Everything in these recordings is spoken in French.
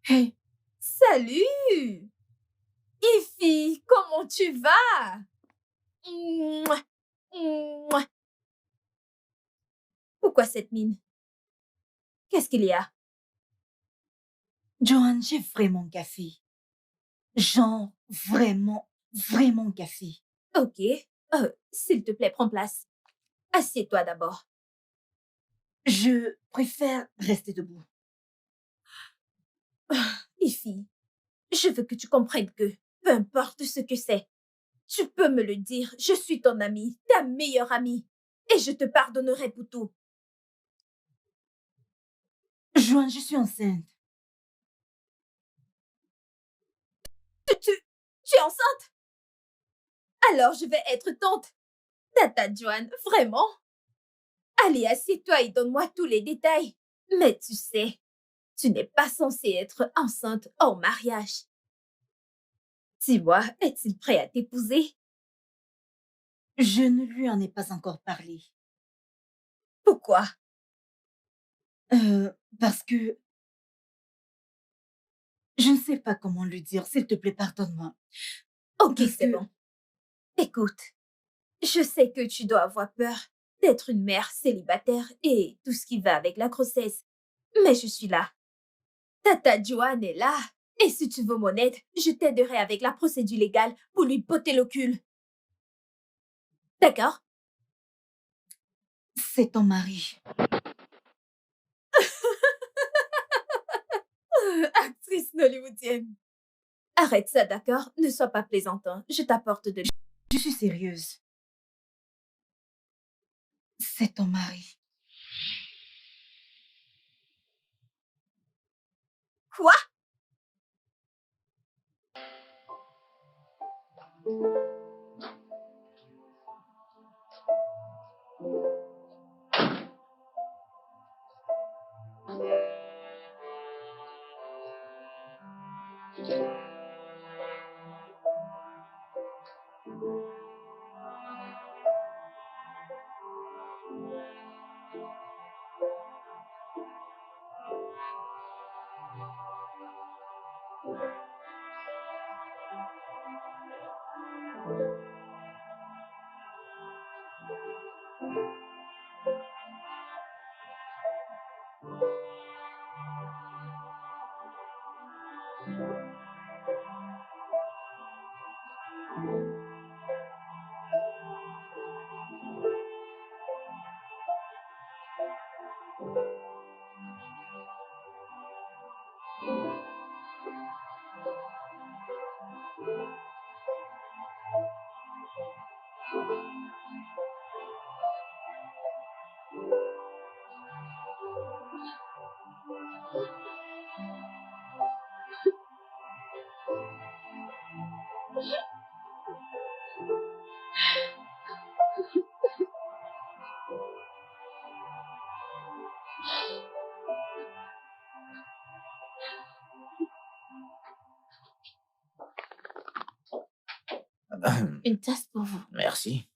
Hey, Salut! Ify, comment tu vas? Mouah, mouah. Pourquoi cette mine? Qu'est-ce qu'il y a? Johan, j'ai vraiment café. Genre, vraiment, vraiment café. Ok. S'il te plaît, prends place. Assieds-toi d'abord. Je préfère rester debout. Ify, je veux que tu comprennes que, peu importe ce que c'est, tu peux me le dire. Je suis ton amie, ta meilleure amie. Et je te pardonnerai pour tout. Johan, je suis enceinte. Tu es enceinte? Alors je vais être tante. Tata Joanne, vraiment? Allez, assieds-toi et donne-moi tous les détails. Mais tu sais, tu n'es pas censée être enceinte hors mariage. Dis-moi, est-il prêt à t'épouser? Je ne lui en ai pas encore parlé. Pourquoi? Parce que je ne sais pas comment lui dire. S'il te plaît, pardonne-moi. Ok, Parce c'est que bon. Écoute, je sais que tu dois avoir peur d'être une mère célibataire et tout ce qui va avec la grossesse. Mais je suis là. Tata Joanne est là. Et si tu veux mon aide, je t'aiderai avec la procédure légale pour lui botter le cul. D'accord? c'est ton mari. Actrice hollywoodienne. Arrête ça, d'accord? Ne sois pas plaisantin. Je t'apporte de... Je suis sérieuse. C'est ton mari. Quoi? Une tasse pour vous. Merci.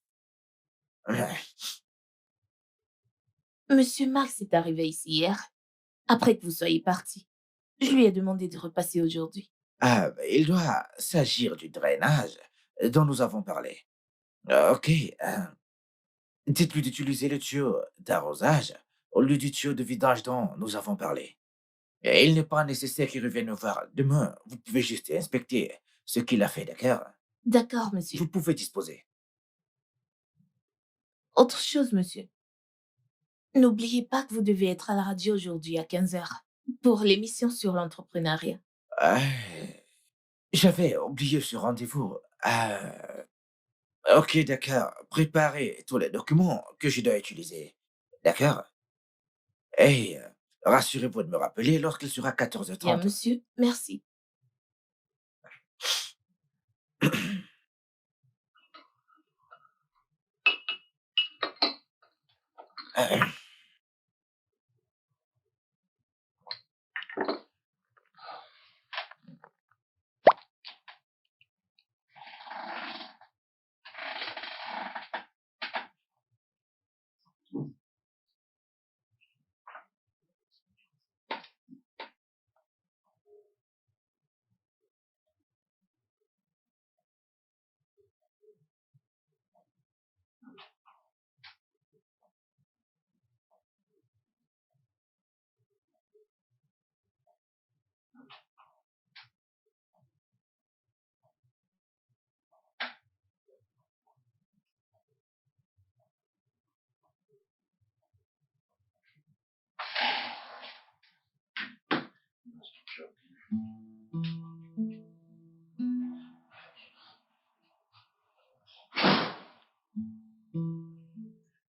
Monsieur Max est arrivé ici hier, après que vous soyez parti. Je lui ai demandé de repasser aujourd'hui. Il doit s'agir du drainage dont nous avons parlé. Ok. Dites-lui d'utiliser le tuyau d'arrosage au lieu du tuyau de vidange dont nous avons parlé. Et il n'est pas nécessaire qu'il revienne nous voir demain. Vous pouvez juste inspecter ce qu'il a fait, d'accord? D'accord, monsieur. Vous pouvez disposer. Autre chose, monsieur. N'oubliez pas que vous devez être à la radio aujourd'hui à 15h pour l'émission sur l'entrepreneuriat. Euh, J'avais oublié ce rendez-vous. Ok, d'accord. Préparez tous les documents que je dois utiliser. D'accord? Et rassurez-vous de me rappeler lorsqu'il sera Bien, 14h30. monsieur. Merci.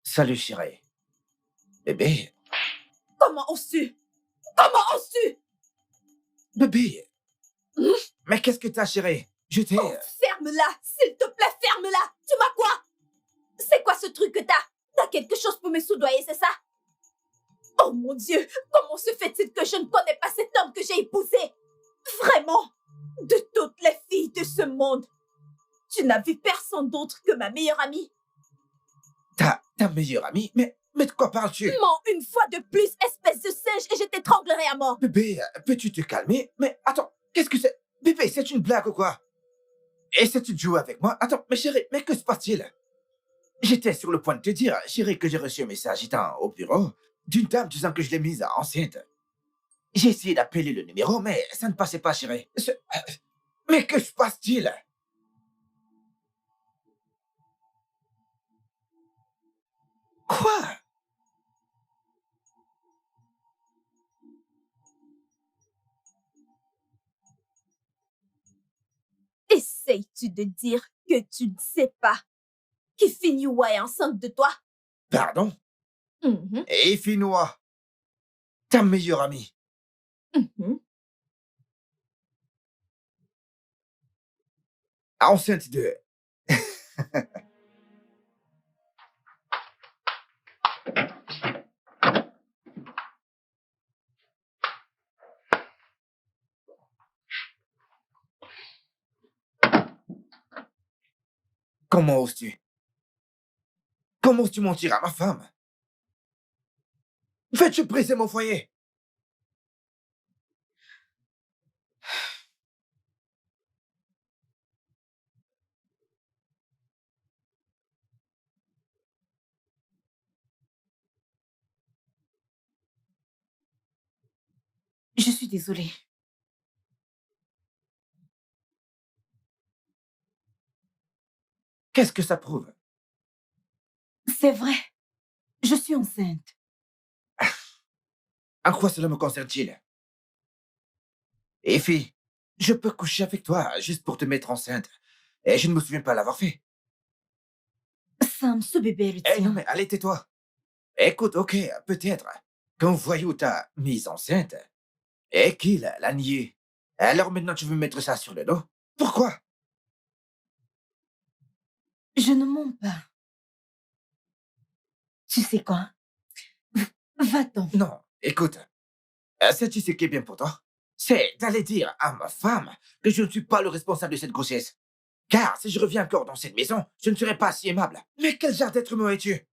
Salut, chérie. Bébé, Comment oses-tu? Comment oses-tu? bébé. Mais qu'est-ce que t'as, chérie? Je t'ai... Oh, ferme-la! S'il te plaît, ferme-la! Tu m'as quoi? C'est quoi ce truc que t'as? T'as quelque chose pour me soudoyer, c'est ça? Oh mon Dieu! Comment se fait-il que je ne connais pas cet homme que j'ai épousé? Vraiment! De toutes les filles de ce monde, tu n'as vu personne d'autre que ma meilleure amie? Ta meilleure amie? Mais de quoi parles-tu? Mens une fois de plus, espèce de singe, et je t'étranglerai à mort! Bébé, peux-tu te calmer? Mais attends, qu'est-ce que c'est? Bébé, c'est une blague ou quoi? Essaies-tu de jouer avec moi? Attends, mais chérie, mais que se passe-t-il? J'étais sur le point de te dire, chérie, que j'ai reçu un message étant au bureau d'une dame disant que je l'ai mise enceinte. J'ai essayé d'appeler le numéro, mais ça ne passait pas, chérie. Mais que se passe-t-il? Quoi? Essayes-tu de dire que tu ne sais pas que Finiwa est enceinte de toi? Pardon? Mhm, Et Finois, ta meilleure amie, mhm. enceinte de... Comment oses-tu? Comment oses-tu mentir à ma femme? Veux-tu briser mon foyer? Je suis désolée. Qu'est-ce que ça prouve? C'est vrai. Je suis enceinte. En quoi cela me concerne-t-il? Et fille, je peux coucher avec toi juste pour te mettre enceinte. Et je ne me souviens pas l'avoir fait. Sam, ce bébé est le Eh non, tien. mais allez, tais-toi. Écoute, ok, peut-être qu'un voyou t'a mise enceinte et qu'il l'a nié. Alors maintenant, tu veux mettre ça sur le dos? Pourquoi? Je ne mens pas. Tu sais quoi? Va-t'en. Non, écoute, sais-tu ce qui est bien pour toi? C'est d'aller dire à ma femme que je ne suis pas le responsable de cette grossesse. Car si je reviens encore dans cette maison, je ne serai pas si aimable. Mais quel genre d'être humain es-tu?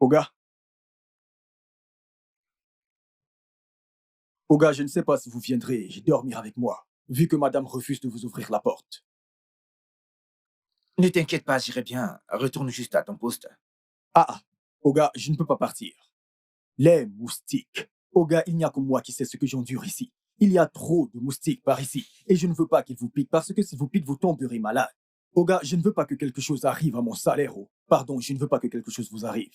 Oga, Oga, je ne sais pas si vous viendrez dormir avec moi, vu que madame refuse de vous ouvrir la porte. Ne t'inquiète pas, j'irai bien. Retourne juste à ton poste. Ah, Oga, je ne peux pas partir. Les moustiques. Oga, il n'y a que moi qui sais ce que j'endure ici. Il y a trop de moustiques par ici, et je ne veux pas qu'ils vous piquent, parce que si vous piquent, vous tomberez malade. Oga, je ne veux pas que quelque chose arrive à mon salaire. Oh. Pardon, je ne veux pas que quelque chose vous arrive.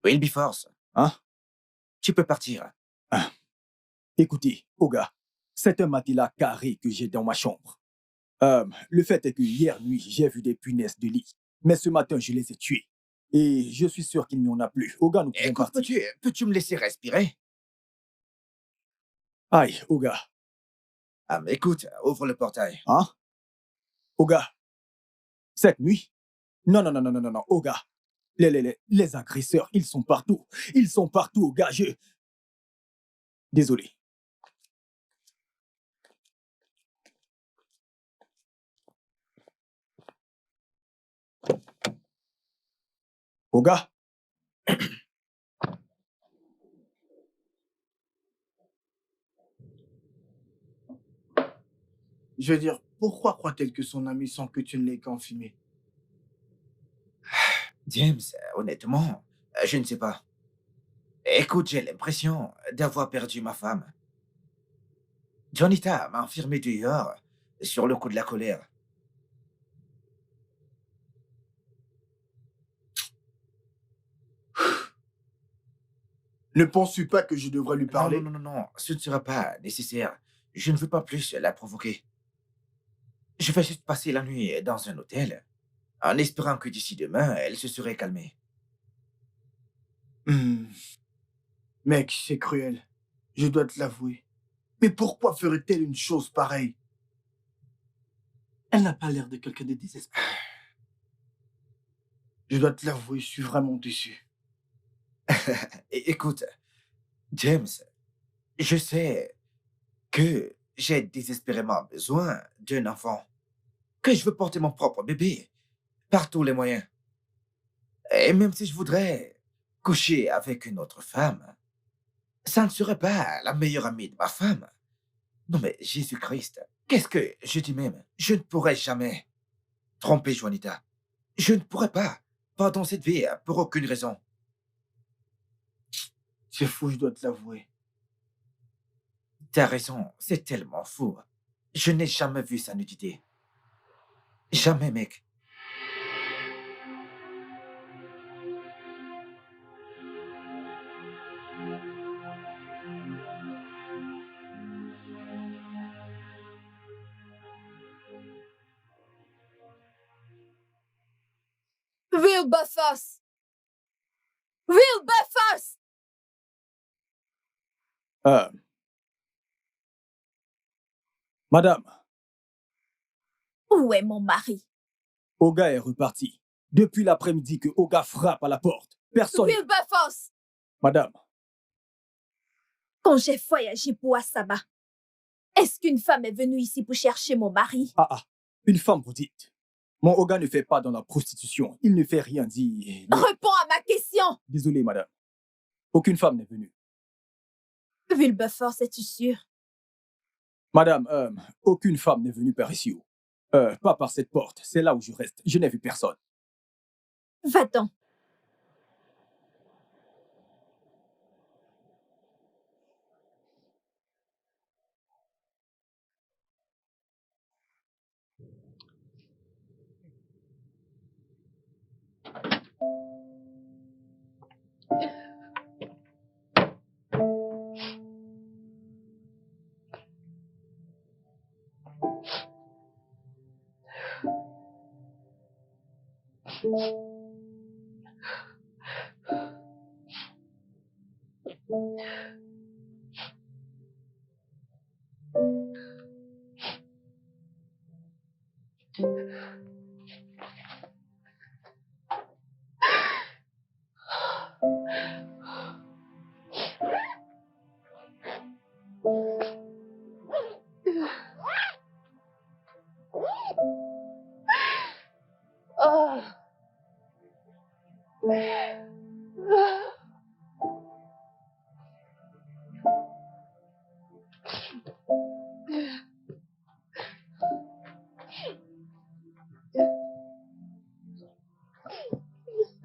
Wilberforce, Hein? tu peux partir. Ah. Écoutez, Oga, c'est un matelas carré que j'ai dans ma chambre. Le fait est que hier nuit, j'ai vu des punaises de lit. Mais ce matin, je les ai tuées. Et je suis sûr qu'il n'y en a plus. Oga, nous pouvons Écoute, partir. peux-tu me laisser respirer? Aïe, Oga. Ah, mais écoute, ouvre le portail. Hein? Oga, cette nuit? Non, non, non, non, non, non, non, Oga. Les agresseurs, ils sont partout. Ils sont partout, Oga. Désolé. Oga? Je veux dire, pourquoi croit-elle que son ami sans que tu ne l'aies qu'enfumé? James, honnêtement, je ne sais pas. Écoute, j'ai l'impression d'avoir perdu ma femme. Jonita m'a enfermé dehors sur le coup de la colère. Ne penses-tu pas que je devrais lui Non, parler? non, non, non, non, ce ne sera pas nécessaire. Je ne veux pas plus la provoquer. Je vais juste passer la nuit dans un hôtel, en espérant que d'ici demain, elle se serait calmée. Hmm. Mec, c'est cruel. Je dois te l'avouer. Mais pourquoi ferait-elle une chose pareille? Elle n'a pas l'air de quelqu'un de désespéré. Je dois te l'avouer, je suis vraiment déçu. Écoute, James, je sais que j'ai désespérément besoin d'un enfant, que je veux porter mon propre bébé par tous les moyens. Et même si je voudrais coucher avec une autre femme, ça ne serait pas la meilleure amie de ma femme. Non mais Jésus-Christ, qu'est-ce que je dis même? Je ne pourrais jamais tromper Juanita. Je ne pourrais pas, pas dans cette vie, pour aucune raison. C'est fou, je dois te l'avouer. T'as raison, c'est tellement fou. Je n'ai jamais vu sa nudité. Jamais, mec. Wilberforce! Wilberforce! Madame, Où est mon mari? Oga est reparti. Depuis l'après-midi que Oga frappe à la porte. Personne... Wilberforce! Madame, Quand j'ai voyagé pour Asaba, est-ce qu'une femme est venue ici pour chercher mon mari? une femme, vous dites. Mon Oga ne fait pas dans la prostitution. Il ne fait rien dit. Réponds à ma question! Désolé, madame. Aucune femme n'est venue. Wilberforce, es-tu sûr? Madame, aucune femme n'est venue par ici. Pas par cette porte. C'est là où je reste. Je n'ai vu personne. Va-t'en.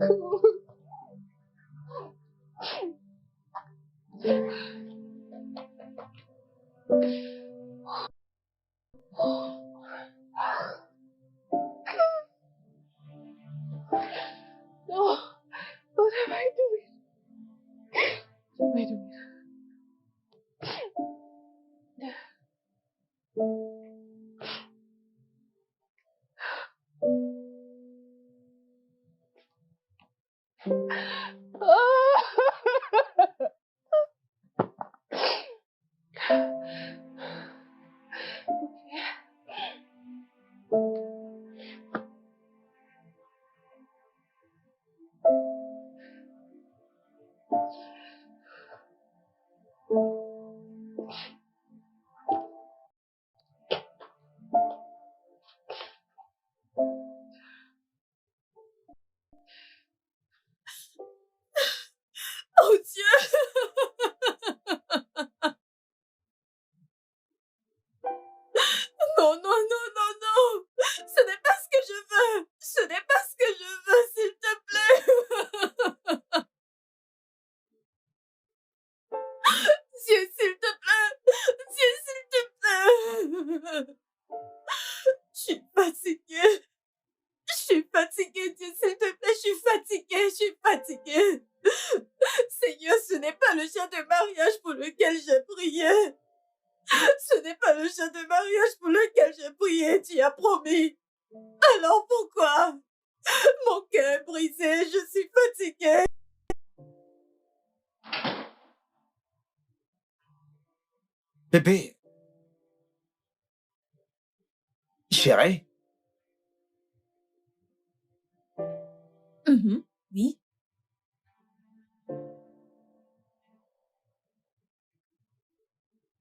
No, what am I doing? What am I doing? Oh Dieu! Non, non, non, non, non! Ce n'est pas ce que je veux! Ce n'est pas ce que je veux, s'il te plaît! Dieu, s'il te plaît! Dieu, s'il te plaît! Je suis fatiguée! Je suis fatiguée, Dieu, s'il te plaît, je suis fatiguée, je suis fatiguée! Seigneur, ce n'est pas le chien de mariage pour lequel j'ai prié! Ce n'est pas le chien de mariage pour lequel j'ai prié, tu as promis! Alors pourquoi? Mon cœur est brisé, je suis fatiguée! Bébé, chérie, Oui?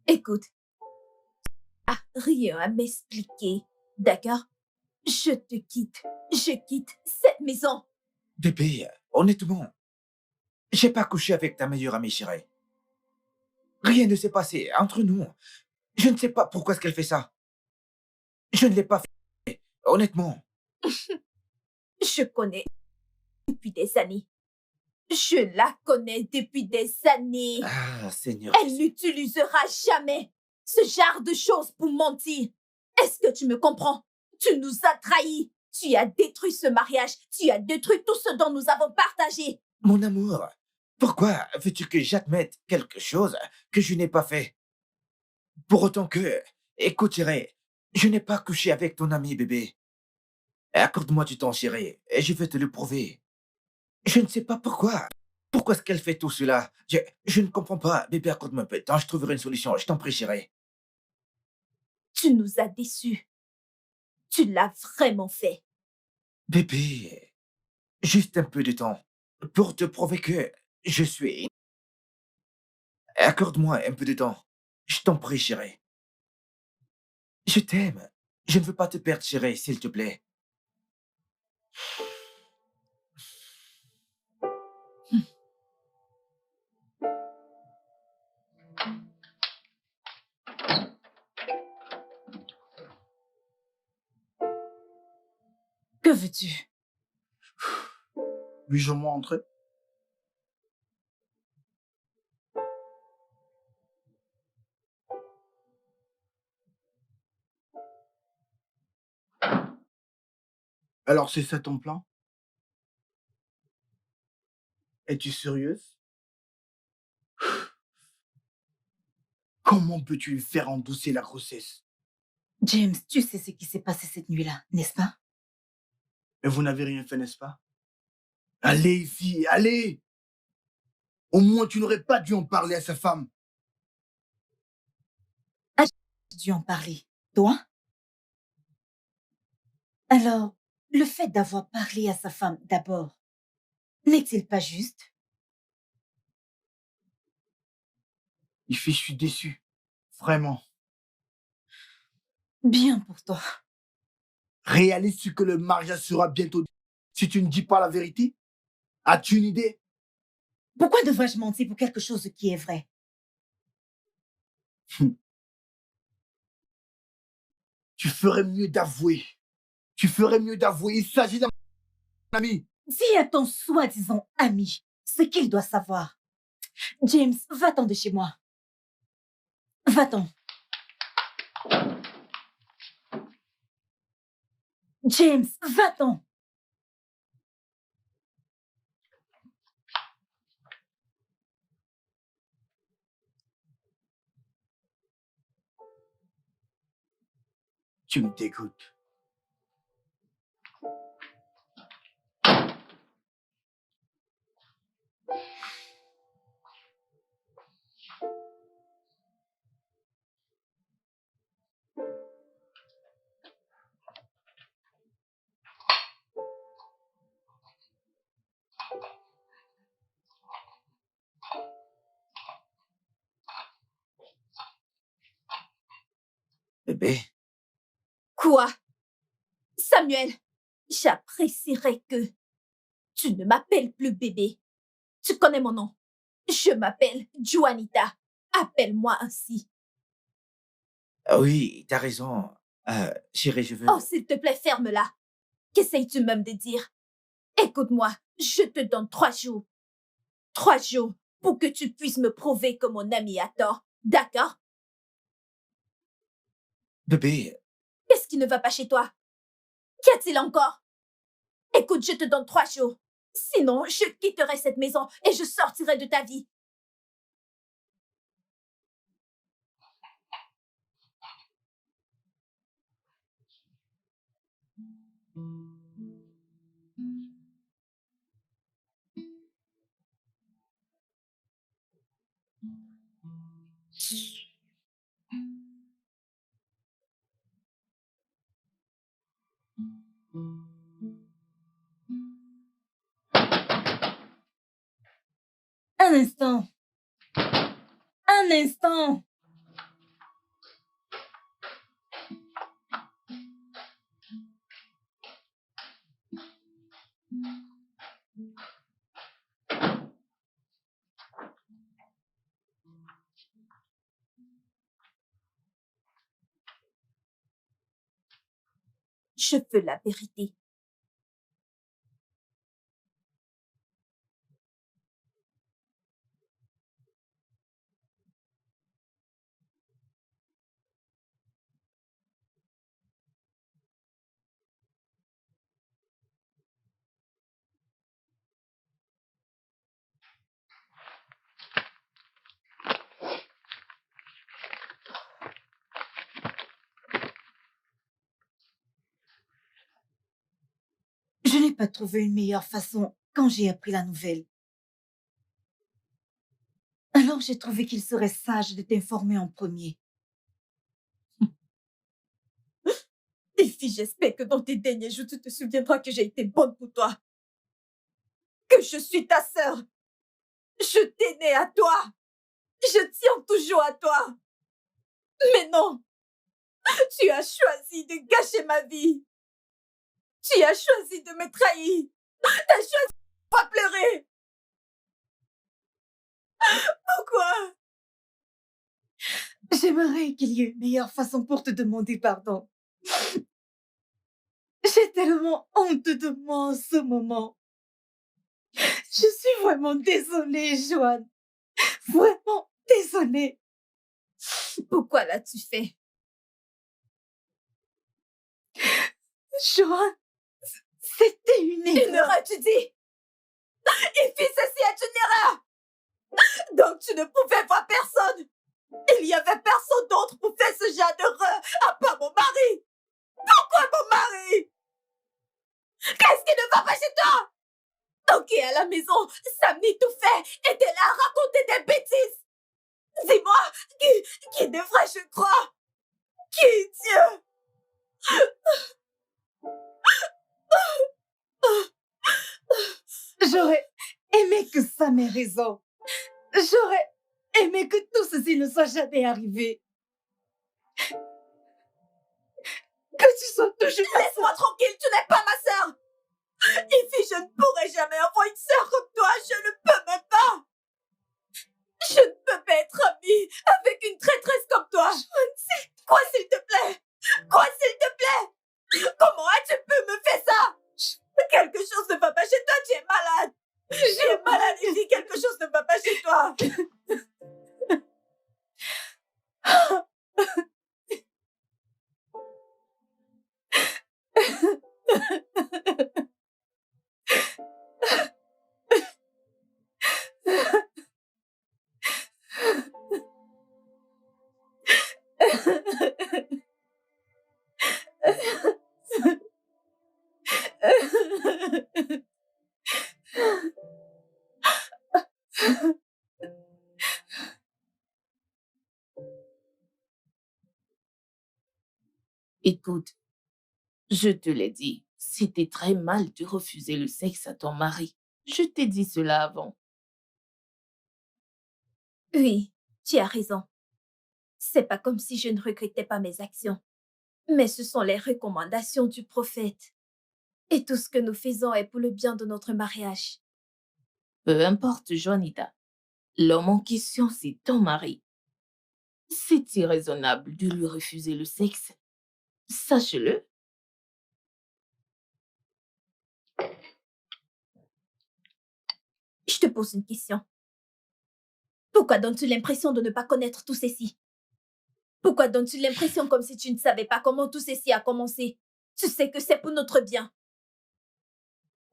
Écoute, rien à m'expliquer, d'accord? Je te quitte. Je quitte cette maison. bébé, honnêtement, j'ai pas couché avec ta meilleure amie, chérie. Rien ne s'est passé entre nous. Je ne sais pas pourquoi est-ce qu'elle fait ça. Je ne l'ai pas fait, honnêtement. Je connais depuis des années. Je la connais depuis des années. Ah, Seigneur Elle Jésus. n'utilisera jamais ce genre de choses pour mentir. Est-ce que tu me comprends? Tu nous as trahis. Tu as détruit ce mariage. Tu as détruit tout ce dont nous avons partagé. Mon amour, pourquoi veux-tu que j'admette quelque chose que je n'ai pas fait? Pour autant que, écoute, chérie, je n'ai pas couché avec ton ami, bébé. Accorde-moi du temps, chérie, et je vais te le prouver. Je ne sais pas pourquoi. Pourquoi est-ce qu'elle fait tout cela? Je ne comprends pas. Bébé, accorde-moi un peu de temps, je trouverai une solution. Je t'en prie, chérie. Tu nous as déçus. Tu l'as vraiment fait. Bébé, juste un peu de temps pour te prouver que je suis... Accorde-moi un peu de temps. Je t'en prie, chérie. Je t'aime. Je ne veux pas te perdre, chérie, s'il te plaît. Que veux-tu? Puis-je moi entrer? Alors c'est ça ton plan? Es-tu sérieuse? Comment peux-tu lui faire endosser la grossesse? James, tu sais ce qui s'est passé cette nuit-là, n'est-ce pas? Et vous n'avez rien fait, n'est-ce pas? Allez, fille, allez! Au moins, tu n'aurais pas dû en parler à sa femme. J'ai dû en parler. Toi? Alors, le fait d'avoir parlé à sa femme d'abord, n'est-il pas juste? Je suis déçu. Vraiment. Bien pour toi. Réalise-tu que le mariage sera bientôt si tu ne dis pas la vérité? As-tu une idée? Pourquoi devrais-je mentir pour quelque chose qui est vrai? Tu ferais mieux d'avouer. Tu ferais mieux d'avouer. Il s'agit d'un ami. dis à ton soi-disant ami ce qu'il doit savoir. James, va-t'en de chez moi. Va-t'en. James, va-t'en. Tu me dégoûtes. Bébé, Quoi? Samuel, j'apprécierais que tu ne m'appelles plus bébé. Tu connais mon nom. Je m'appelle Juanita. Appelle-moi ainsi. ah oui, t'as raison. Chérie, je veux... Oh, s'il te plaît, ferme-la. Qu'essayes-tu même de dire? Écoute-moi, je te donne 3 jours. 3 jours pour que tu puisses me prouver que mon ami a tort. D'accord? Bébé, Qu'est-ce qui ne va pas chez toi? Qu'y a-t-il encore? Écoute, je te donne 3 jours. Sinon, je quitterai cette maison et je sortirai de ta vie. Un instant. Un instant. Je veux la vérité. Je n'ai pas trouvé une meilleure façon quand j'ai appris la nouvelle. Alors j'ai trouvé qu'il serait sage de t'informer en premier. Ify, j'espère que dans tes derniers jours, tu te souviendras que j'ai été bonne pour toi. Que je suis ta sœur. Je t'ai née à toi. Je tiens toujours à toi. Mais non, tu as choisi de gâcher ma vie. Tu as choisi de me trahir. Tu as choisi de me pleurer. Pourquoi? J'aimerais qu'il y ait une meilleure façon pour te demander pardon. J'ai tellement honte de moi en ce moment. Je suis vraiment désolée, Joanne. Vraiment désolée. Pourquoi l'as-tu fait? Joanne, c'était une Une erreur. erreur, tu dis? Ify, ceci est une erreur. Donc tu ne pouvais voir personne. Il n'y avait personne d'autre pour faire ce genre d'erreur à part mon mari. Pourquoi mon mari? Qu'est-ce qui ne va pas chez toi? Ok, à la maison, Sammy tout fait était là à raconter des bêtises. Dis-moi, qui devrais-je croire? Qui est Dieu? J'aurais aimé que Sam ait raison. J'aurais aimé que tout ceci ne soit jamais arrivé. Que tu sois toujours ma Laisse-moi sœur. tranquille, tu n'es pas ma sœur. Ify, je ne pourrai jamais avoir une sœur comme toi, je ne peux même pas. Je ne peux pas être amie avec une traîtresse comme toi. Quoi, s'il te plaît? Quoi, s'il te plaît? Comment as-tu pu me faire ça? Quelque chose ne va pas chez toi, tu Écoute, je te l'ai dit, c'était très mal de refuser le sexe à ton mari. Je t'ai dit cela avant. Oui, tu as raison. C'est pas comme si je ne regrettais pas mes actions. Mais ce sont les recommandations du prophète. Et tout ce que nous faisons est pour le bien de notre mariage. Peu importe, Juanita. L'homme en question, c'est ton mari. C'est irraisonnable de lui refuser le sexe. Sache-le. Je te pose une question. Pourquoi donnes-tu l'impression de ne pas connaître tout ceci? Pourquoi donnes-tu l'impression comme si tu ne savais pas comment tout ceci a commencé? Tu sais que c'est pour notre bien.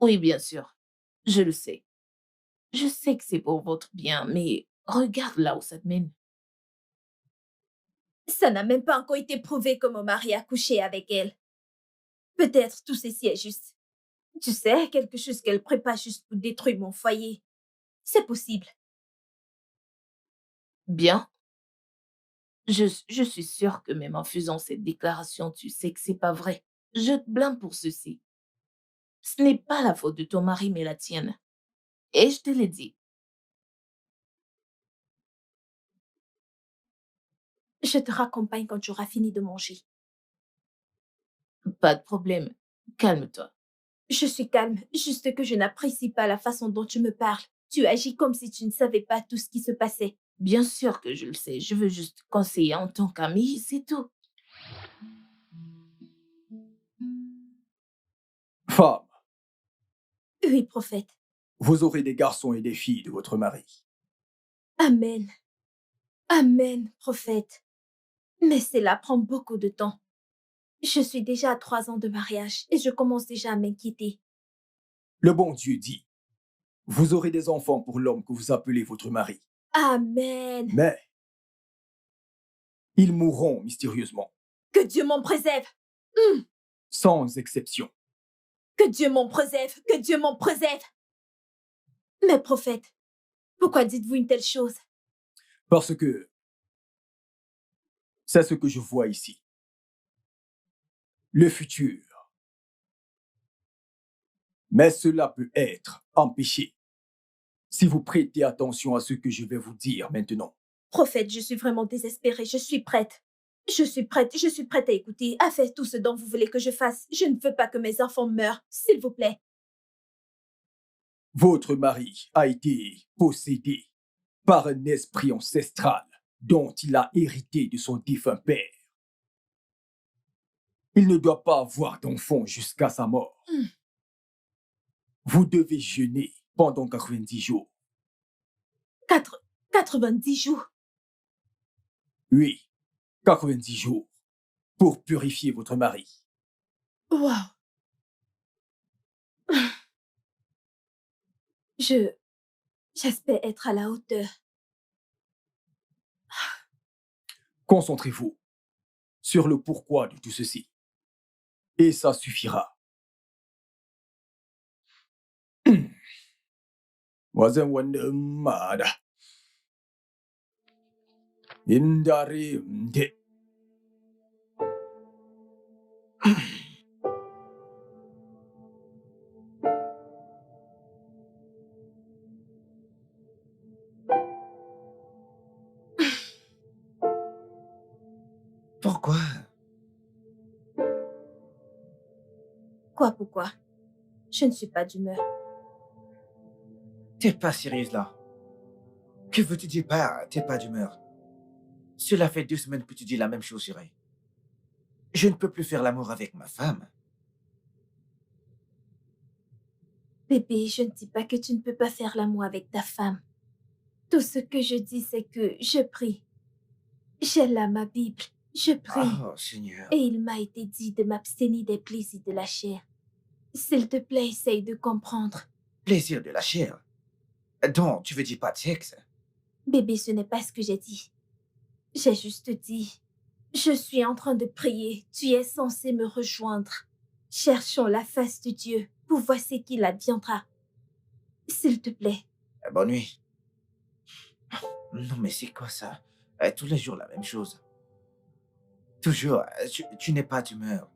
Oui, bien sûr. Je le sais. Je sais que c'est pour votre bien, mais regarde là où ça te mène. Ça n'a même pas encore été prouvé que mon mari a couché avec elle. Peut-être tout ceci est juste. Tu sais, quelque chose qu'elle prépare juste pour détruire mon foyer. C'est possible. Bien. Je suis sûre que même en faisant cette déclaration, tu sais que c'est pas vrai. Je te blâme pour ceci. Ce n'est pas la faute de ton mari, mais la tienne. Et je te l'ai dit. Je te raccompagne quand tu auras fini de manger. Pas de problème. Calme-toi. Je suis calme, juste que je n'apprécie pas la façon dont tu me parles. Tu agis comme si tu ne savais pas tout ce qui se passait. Bien sûr que je le sais. Je veux juste conseiller en tant qu'ami, c'est tout. Femme, Oui, prophète. vous aurez des garçons et des filles de votre mari. Amen. Amen, prophète. Mais cela prend beaucoup de temps. Je suis déjà à 3 ans de mariage et je commence déjà à m'inquiéter. Le bon Dieu dit, vous aurez des enfants pour l'homme que vous appelez votre mari. Amen. Mais ils mourront mystérieusement, Que Dieu m'en préserve. sans exception. Que Dieu m'en préserve. Que Dieu m'en préserve. Mais prophète, pourquoi dites-vous une telle chose? Parce que c'est ce que je vois ici. Le futur. Mais cela peut être empêché si vous prêtez attention à ce que je vais vous dire maintenant. Prophète, je suis vraiment désespérée. Je suis prête. Je suis prête à écouter, à faire tout ce dont vous voulez que je fasse. Je ne veux pas que mes enfants meurent, s'il vous plaît. Votre mari a été possédé par un esprit ancestral dont il a hérité de son défunt père. Il ne doit pas avoir d'enfant jusqu'à sa mort. Vous devez jeûner pendant 90 jours. 90 jours. Oui, 90 jours pour purifier votre mari. Wow. J'espère être à la hauteur. Concentrez-vous sur le pourquoi de tout ceci. Et ça suffira. Wazen wanda mada. Indari mde. Pourquoi? Quoi, pourquoi? Je ne suis pas d'humeur. T'es pas sérieuse là. Que veux-tu dire par t'es pas d'humeur? Cela fait 2 semaines que tu dis la même chose, chérie. Je ne peux plus faire l'amour avec ma femme. Bébé, je ne dis pas que tu ne peux pas faire l'amour avec ta femme. Tout ce que je dis, c'est que je prie. J'ai là ma Bible. Je prie. Oh, Seigneur. Et il m'a été dit de m'abstenir des plaisirs de la chair. S'il te plaît, essaye de comprendre. Plaisir de la chair. Donc, tu veux dire pas de sexe? Bébé, ce n'est pas ce que j'ai dit. J'ai juste dit, je suis en train de prier. Tu es censé me rejoindre. Cherchons la face de Dieu pour voir ce qu'il adviendra. S'il te plaît. Bonne nuit. Non, mais c'est quoi ça? Tous les jours la même chose. Toujours, tu n'es pas d'humeur.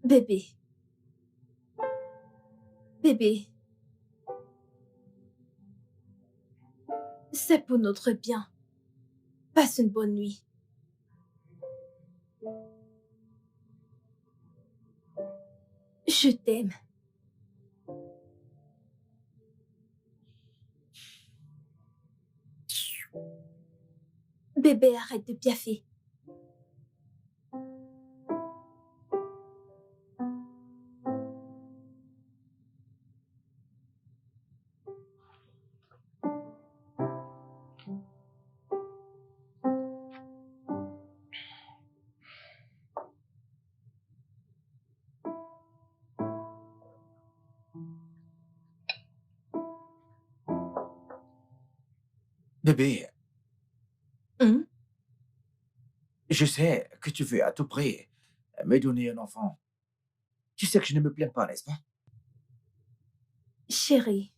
Bébé. Bébé. C'est pour notre bien. Passe une bonne nuit. Je t'aime. Bébé, arrête de piaffer. Bébé, Hum? je sais que tu veux à tout prix me donner un enfant. Tu sais que je ne me plains pas, n'est-ce pas? Chérie,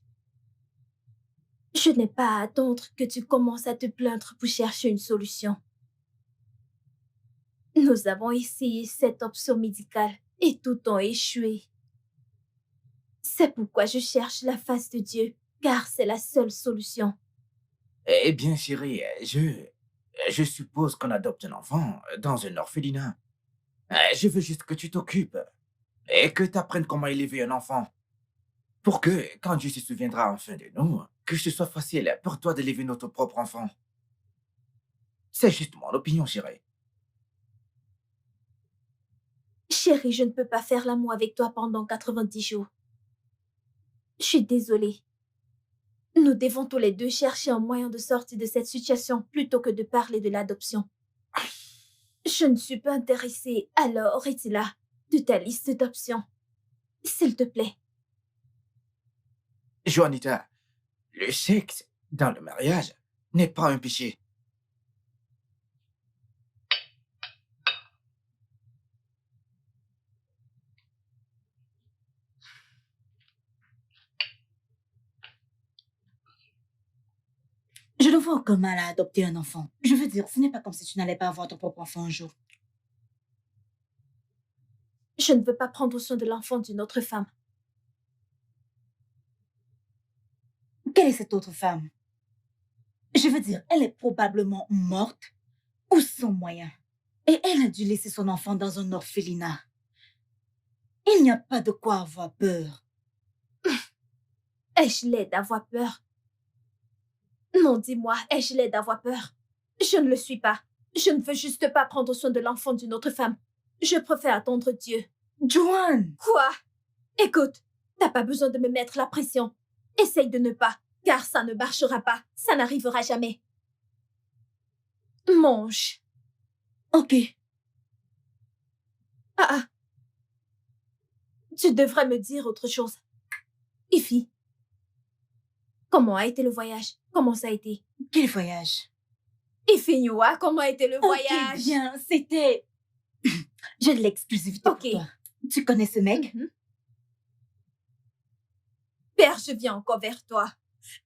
je n'ai pas à attendre que tu commences à te plaindre pour chercher une solution. Nous avons essayé cette option médicale et tout a échoué. C'est pourquoi je cherche la face de Dieu, car c'est la seule solution. Eh bien, chérie, je suppose qu'on adopte un enfant dans un orphelinat. Je veux juste que tu t'occupes et que tu apprennes comment élever un enfant. Pour que, quand Dieu se souviendra enfin de nous, que ce soit facile pour toi d'élever notre propre enfant. C'est juste mon opinion, chérie. Chérie, je ne peux pas faire l'amour avec toi pendant 90 jours. Je suis désolée. Nous devons tous les deux chercher un moyen de sortir de cette situation plutôt que de parler de l'adoption. Je ne suis pas intéressée, alors retire-la de ta liste d'options. S'il te plaît. Juanita, le sexe dans le mariage n'est pas un péché. Je ne vois aucun mal à adopter un enfant. Je veux dire, ce n'est pas comme si tu n'allais pas avoir ton propre enfant un jour. Je ne veux pas prendre soin de l'enfant d'une autre femme. Quelle est cette autre femme? Je veux dire, elle est probablement morte ou sans moyen. Et elle a dû laisser son enfant dans un orphelinat. Il n'y a pas de quoi avoir peur. Ai-je l'air d'avoir peur? Non, dis-moi, ai-je l'air d'avoir peur? Je ne le suis pas. Je ne veux juste pas prendre soin de l'enfant d'une autre femme. Je préfère attendre Dieu. Joanne! Quoi? Écoute, t'as pas besoin de me mettre la pression. Essaye de ne pas, car ça ne marchera pas. Ça n'arrivera jamais. Mange. Ok. Ah. Tu devrais me dire autre chose. Ify, comment a été le voyage? Comment ça a été? Quel voyage? Ify Nyua, comment a été le voyage? Ok, bien, c'était... J'ai de l'exclusivité Ok. pour toi. Tu connais ce mec? Mhm. Père, je viens encore vers toi.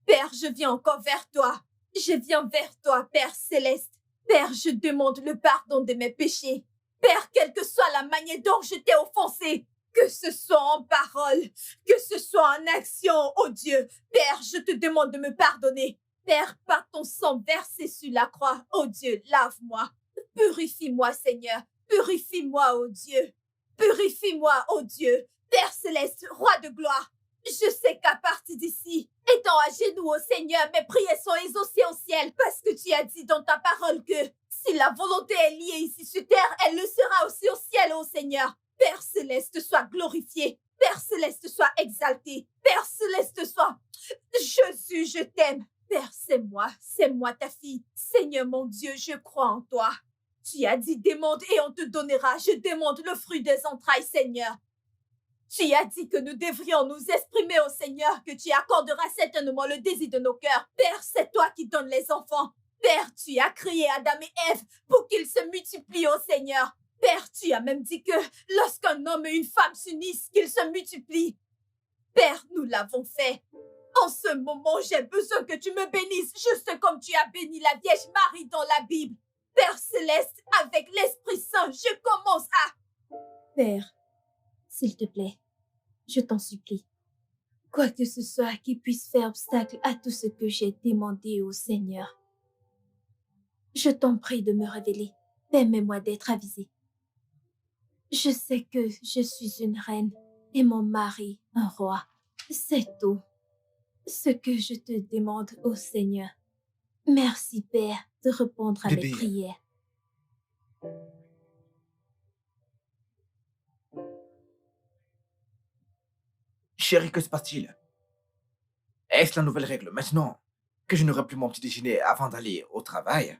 Père, je viens encore vers toi. Je viens vers toi, Père céleste. Père, je demande le pardon de mes péchés. Père, quelle que soit la manière dont je t'ai offensé, que ce soit en parole, que ce soit en action, oh Dieu, Père, je te demande de me pardonner. Père, par ton sang versé sur la croix, oh Dieu, lave-moi. Purifie-moi, Seigneur. Purifie-moi, oh Dieu. Purifie-moi, oh Dieu. Père céleste, roi de gloire. Je sais qu'à partir d'ici, étant à genoux au Seigneur, mes prières sont exaucées au ciel, parce que tu as dit dans ta parole que si la volonté est liée ici sur terre, elle le sera aussi au ciel, ô Seigneur. Père céleste, sois glorifié. Père céleste, sois exalté. Père céleste, sois... Jésus, je t'aime. Père, c'est moi ta fille. Seigneur mon Dieu, je crois en toi. Tu as dit, demande et on te donnera. Je demande le fruit des entrailles, Seigneur. Tu as dit que nous devrions nous exprimer au Seigneur, que tu accorderas certainement le désir de nos cœurs. Père, c'est toi qui donnes les enfants. Père, tu as créé Adam et Ève pour qu'ils se multiplient au Seigneur. Père, tu as même dit que lorsqu'un homme et une femme s'unissent, qu'ils se multiplient. Père, nous l'avons fait. En ce moment, j'ai besoin que tu me bénisses, juste comme tu as béni la Vierge Marie dans la Bible. Père Céleste, avec l'Esprit Saint, je commence à... Père, s'il te plaît, je t'en supplie. Quoi que ce soit qui puisse faire obstacle à tout ce que j'ai demandé au Seigneur, je t'en prie de me révéler. Permets-moi d'être avisée. Je sais que je suis une reine et mon mari un roi. C'est tout ce que je te demande au Seigneur. Merci, Père, de répondre à mes Bébé, prières. chérie, que se passe-t-il? Est-ce la nouvelle règle maintenant que je n'aurai plus mon petit déjeuner avant d'aller au travail?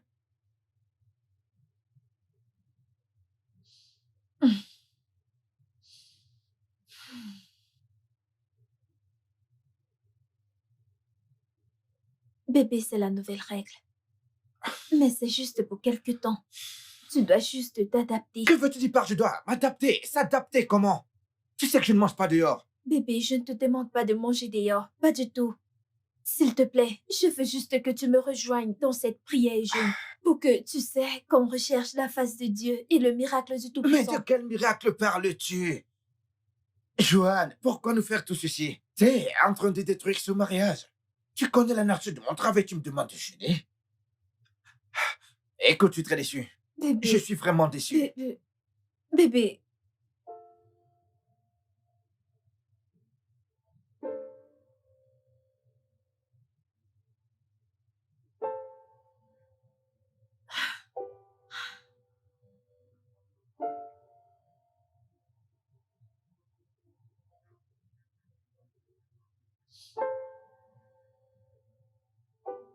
Bébé, c'est la nouvelle règle. Mais c'est juste pour quelque temps. Tu dois juste t'adapter. Que veux-tu dire par je dois m'adapter? S'adapter comment? Tu sais que je ne mange pas dehors. Bébé, je ne te demande pas de manger dehors. Pas du tout. S'il te plaît, je veux juste que tu me rejoignes dans cette prière et jeûne pour que, tu sais, qu'on recherche la face de Dieu et le miracle du Mais de Tout-Puissant. quel miracle parles-tu? Joanne, pourquoi nous faire tout ceci? T'es en train de détruire ce mariage. Tu connais la nature de mon travail, tu me demandes de jeûner? Écoute, je suis très déçu. Je Bébé, suis vraiment déçu. bébé.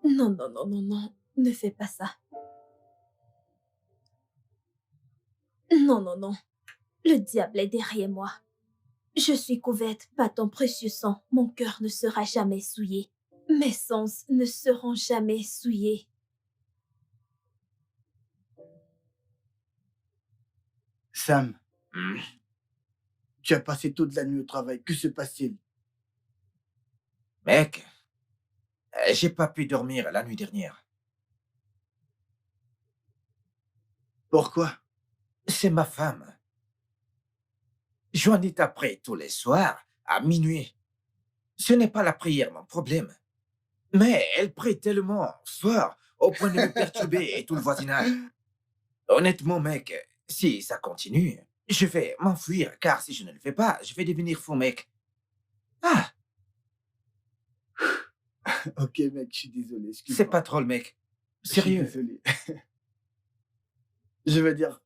Non, non, non, non, non. Ne fais pas ça. Non, non, non. Le diable est derrière moi. Je suis couverte par ton précieux sang. Mon cœur ne sera jamais souillé. Mes sens ne seront jamais souillés. Sam, Hmm. tu as passé toute la nuit au travail. Que se passe-t-il? Mec, j'ai pas pu dormir la nuit dernière. Pourquoi? C'est ma femme. Joanne est après tous les soirs, à minuit. Ce n'est pas la prière mon problème. Mais elle prie tellement fort au point de me perturber et tout le voisinage. Honnêtement, mec, si ça continue, je vais m'enfuir, car si je ne le fais pas, je vais devenir fou, mec. Ah, Ok, mec, je suis désolé. c'est Excuse-moi. pas drôle, mec. Je suis Sérieux. désolé. Je veux dire,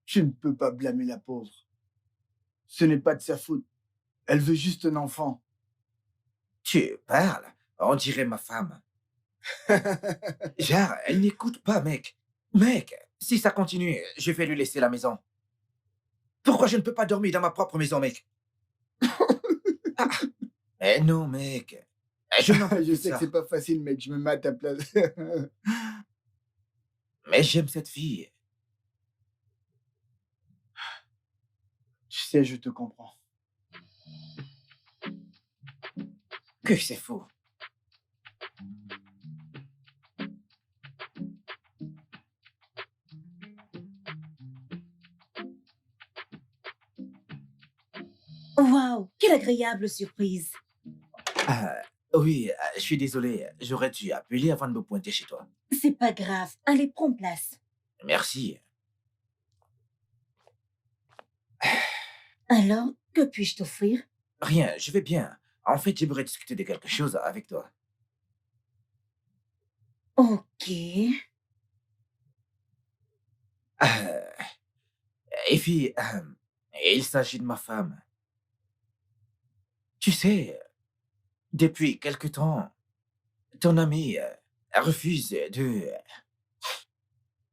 tu ne peux pas blâmer la pauvre. Ce n'est pas de sa faute. Elle veut juste un enfant. Tu parles, on dirait ma femme. Genre, elle n'écoute pas, mec. Mec, si ça continue, je vais lui laisser la maison. Pourquoi je ne peux pas dormir dans ma propre maison, mec? Ah, eh non, mec. Je n'en peux Je plus de sais que ça. c'est pas facile, mec. Je me mets à ta place. Mais j'aime cette fille. Tu sais, je te comprends. Que c'est fou. Waouh, quelle agréable surprise. Ah, oui, je suis désolé. J'aurais dû appeler avant de me pointer chez toi. C'est pas grave. Allez, prends place. Merci. Alors, que puis-je t'offrir? Rien, je vais bien. En fait, j'aimerais discuter de quelque chose avec toi. Ok. Euh, et puis, il s'agit de ma femme. Tu sais, depuis quelque temps, ton ami refuse de...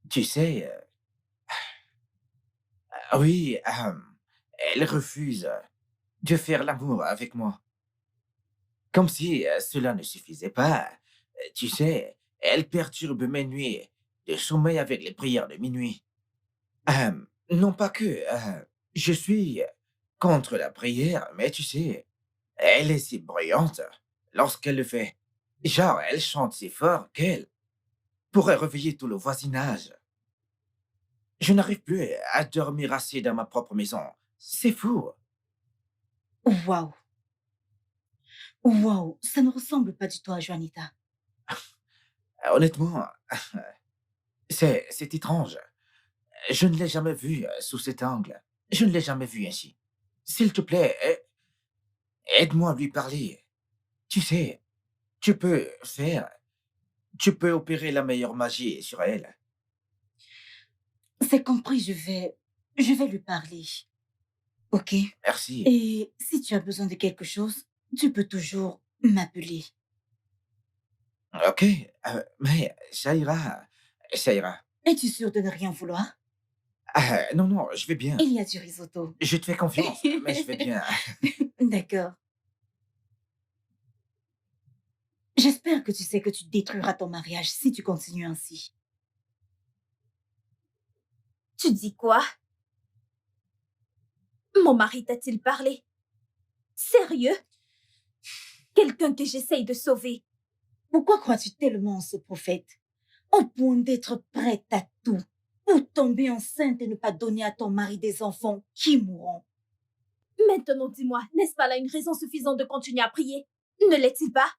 Tu sais, oui, elle refuse de faire l'amour avec moi. Comme si cela ne suffisait pas. Tu sais, elle perturbe mes nuits de sommeil avec les prières de minuit. Non pas que je suis contre la prière, mais tu sais, elle est si bruyante. lorsqu'elle le fait. Genre, elle chante si fort qu'elle pourrait réveiller tout le voisinage. Je n'arrive plus à dormir assis dans ma propre maison. C'est fou. Waouh. Waouh. Ça ne ressemble pas du tout à Juanita. Honnêtement, c'est étrange. Je ne l'ai jamais vue sous cet angle. Je ne l'ai jamais vue ainsi. S'il te plaît, aide-moi à lui parler. Tu sais, tu peux faire... Tu peux opérer la meilleure magie sur elle. C'est compris, je vais lui parler. Ok? Merci. Et si tu as besoin de quelque chose, tu peux toujours m'appeler. Ok, mais ça ira. Ça ira. Es-tu sûr de ne rien vouloir? Non, non, je vais bien. Il y a du risotto. Je te fais confiance, mais je vais bien. D'accord. J'espère que tu sais que tu détruiras ton mariage si tu continues ainsi. Tu dis quoi? Mon mari t'a-t-il parlé? Sérieux? Quelqu'un que j'essaye de sauver. Pourquoi crois-tu tellement en ce prophète? Au point d'être prête à tout pour tomber enceinte et ne pas donner à ton mari des enfants qui mourront. Maintenant, dis-moi, n'est-ce pas là une raison suffisante de continuer à prier? Ne l'est-il pas?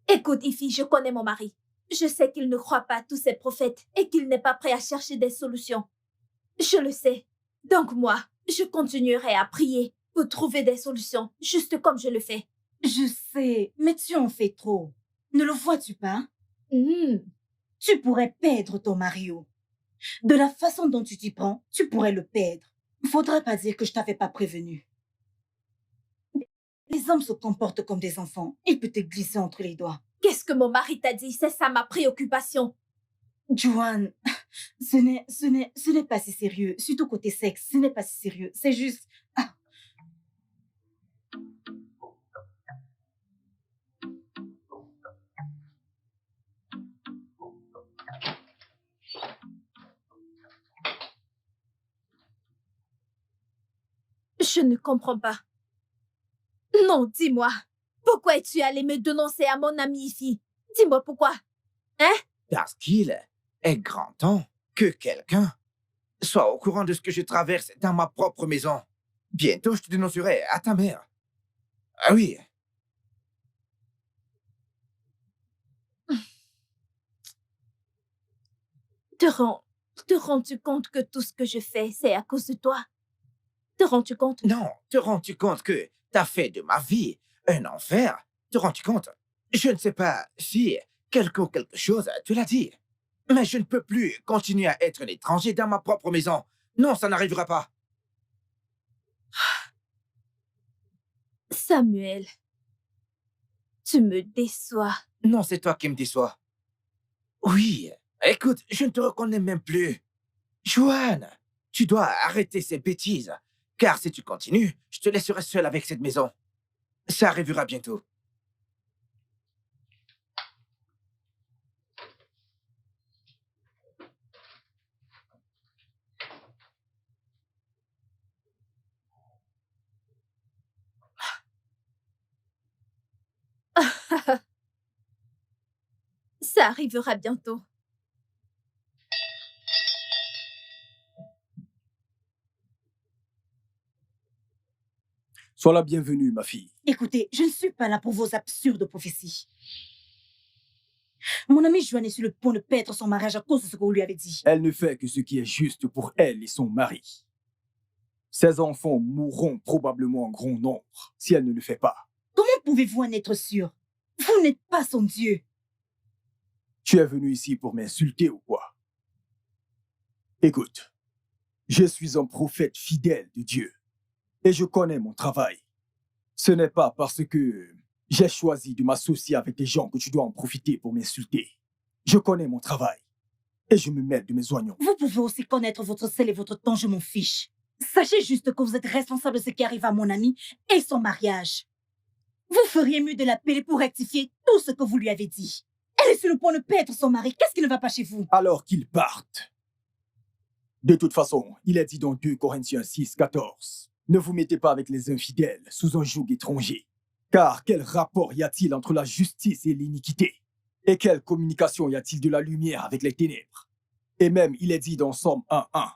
Écoute, Ifi, je connais mon mari. Je sais qu'il ne croit pas à tous ces prophètes et qu'il n'est pas prêt à chercher des solutions. Je le sais. Donc moi, je continuerai à prier pour trouver des solutions, juste comme je le fais. Je sais, mais tu en fais trop. Ne le vois-tu pas? Tu pourrais perdre ton mari. De la façon dont tu t'y prends, tu pourrais le perdre. Faudrait pas dire que je t'avais pas prévenu. Les hommes se comportent comme des enfants. Il peut te glisser entre les doigts. Qu'est-ce que mon mari t'a dit? C'est ça ma préoccupation. Joanne, ce n'est pas si sérieux. Surtout côté sexe, ce n'est pas si sérieux. C'est juste... Ah. Je ne comprends pas. Non, dis-moi. Pourquoi es-tu allé me dénoncer à mon ami ici? Dis-moi pourquoi. Hein? Parce qu'il est grand temps que quelqu'un soit au courant de ce que je traverse dans ma propre maison. Bientôt, je te dénoncerai à ta mère. Ah oui. Te rends-tu compte que tout ce que je fais, c'est à cause de toi? Te rends-tu compte? Non, te rends-tu compte que t'as fait de ma vie un enfer? Te rends-tu compte? Je ne sais pas si quelque chose te l'a dit, mais je ne peux plus continuer à être un étranger dans ma propre maison. Non, ça n'arrivera pas. Samuel, tu me déçois. Non, c'est toi qui me déçois. Oui, écoute, je ne te reconnais même plus. Joanne, tu dois arrêter ces bêtises, car si tu continues, je te laisserai seul avec cette maison. Ça arrivera bientôt. Ça arrivera bientôt. Sois la bienvenue, ma fille. Écoutez, je ne suis pas là pour vos absurdes prophéties. Mon amie Joanne est sur le point de perdre son mariage à cause de ce qu'on lui avait dit. Elle ne fait que ce qui est juste pour elle et son mari. Ses enfants mourront probablement en grand nombre si elle ne le fait pas. Comment pouvez-vous en être sûr? Vous n'êtes pas son Dieu. Tu es venu ici pour m'insulter ou quoi? Écoute, je suis un prophète fidèle de Dieu et je connais mon travail. Ce n'est pas parce que j'ai choisi de m'associer avec des gens que tu dois en profiter pour m'insulter. Je connais mon travail et je me mêle de mes oignons. Vous pouvez aussi connaître votre sel et votre temps, je m'en fiche. Sachez juste que vous êtes responsable de ce qui arrive à mon ami et son mariage. Vous feriez mieux de l'appeler pour rectifier tout ce que vous lui avez dit. Elle est sur le point de perdre son mari. Qu'est-ce qui ne va pas chez vous? Alors qu'il parte. De toute façon, il est dit dans 2 Corinthiens 6, 14. Ne vous mettez pas avec les infidèles sous un joug étranger. Car quel rapport y a-t-il entre la justice et l'iniquité? Et quelle communication y a-t-il de la lumière avec les ténèbres? Et même, il est dit dans Somme 1:1,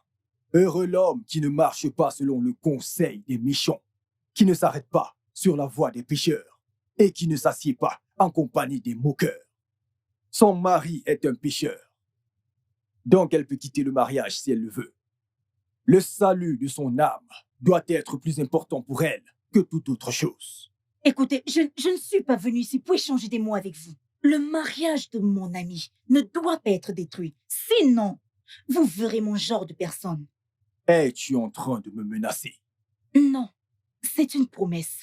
heureux l'homme qui ne marche pas selon le conseil des méchants, qui ne s'arrête pas sur la voie des pécheurs, et qui ne s'assied pas en compagnie des moqueurs. Son mari est un pécheur. Donc elle peut quitter le mariage si elle le veut. Le salut de son âme doit être plus important pour elle que toute autre chose. Écoutez, je ne suis pas venue ici pour échanger des mots avec vous. Le mariage de mon ami ne doit pas être détruit. Sinon, vous verrez mon genre de personne. Es-tu en train de me menacer? Non, c'est une promesse.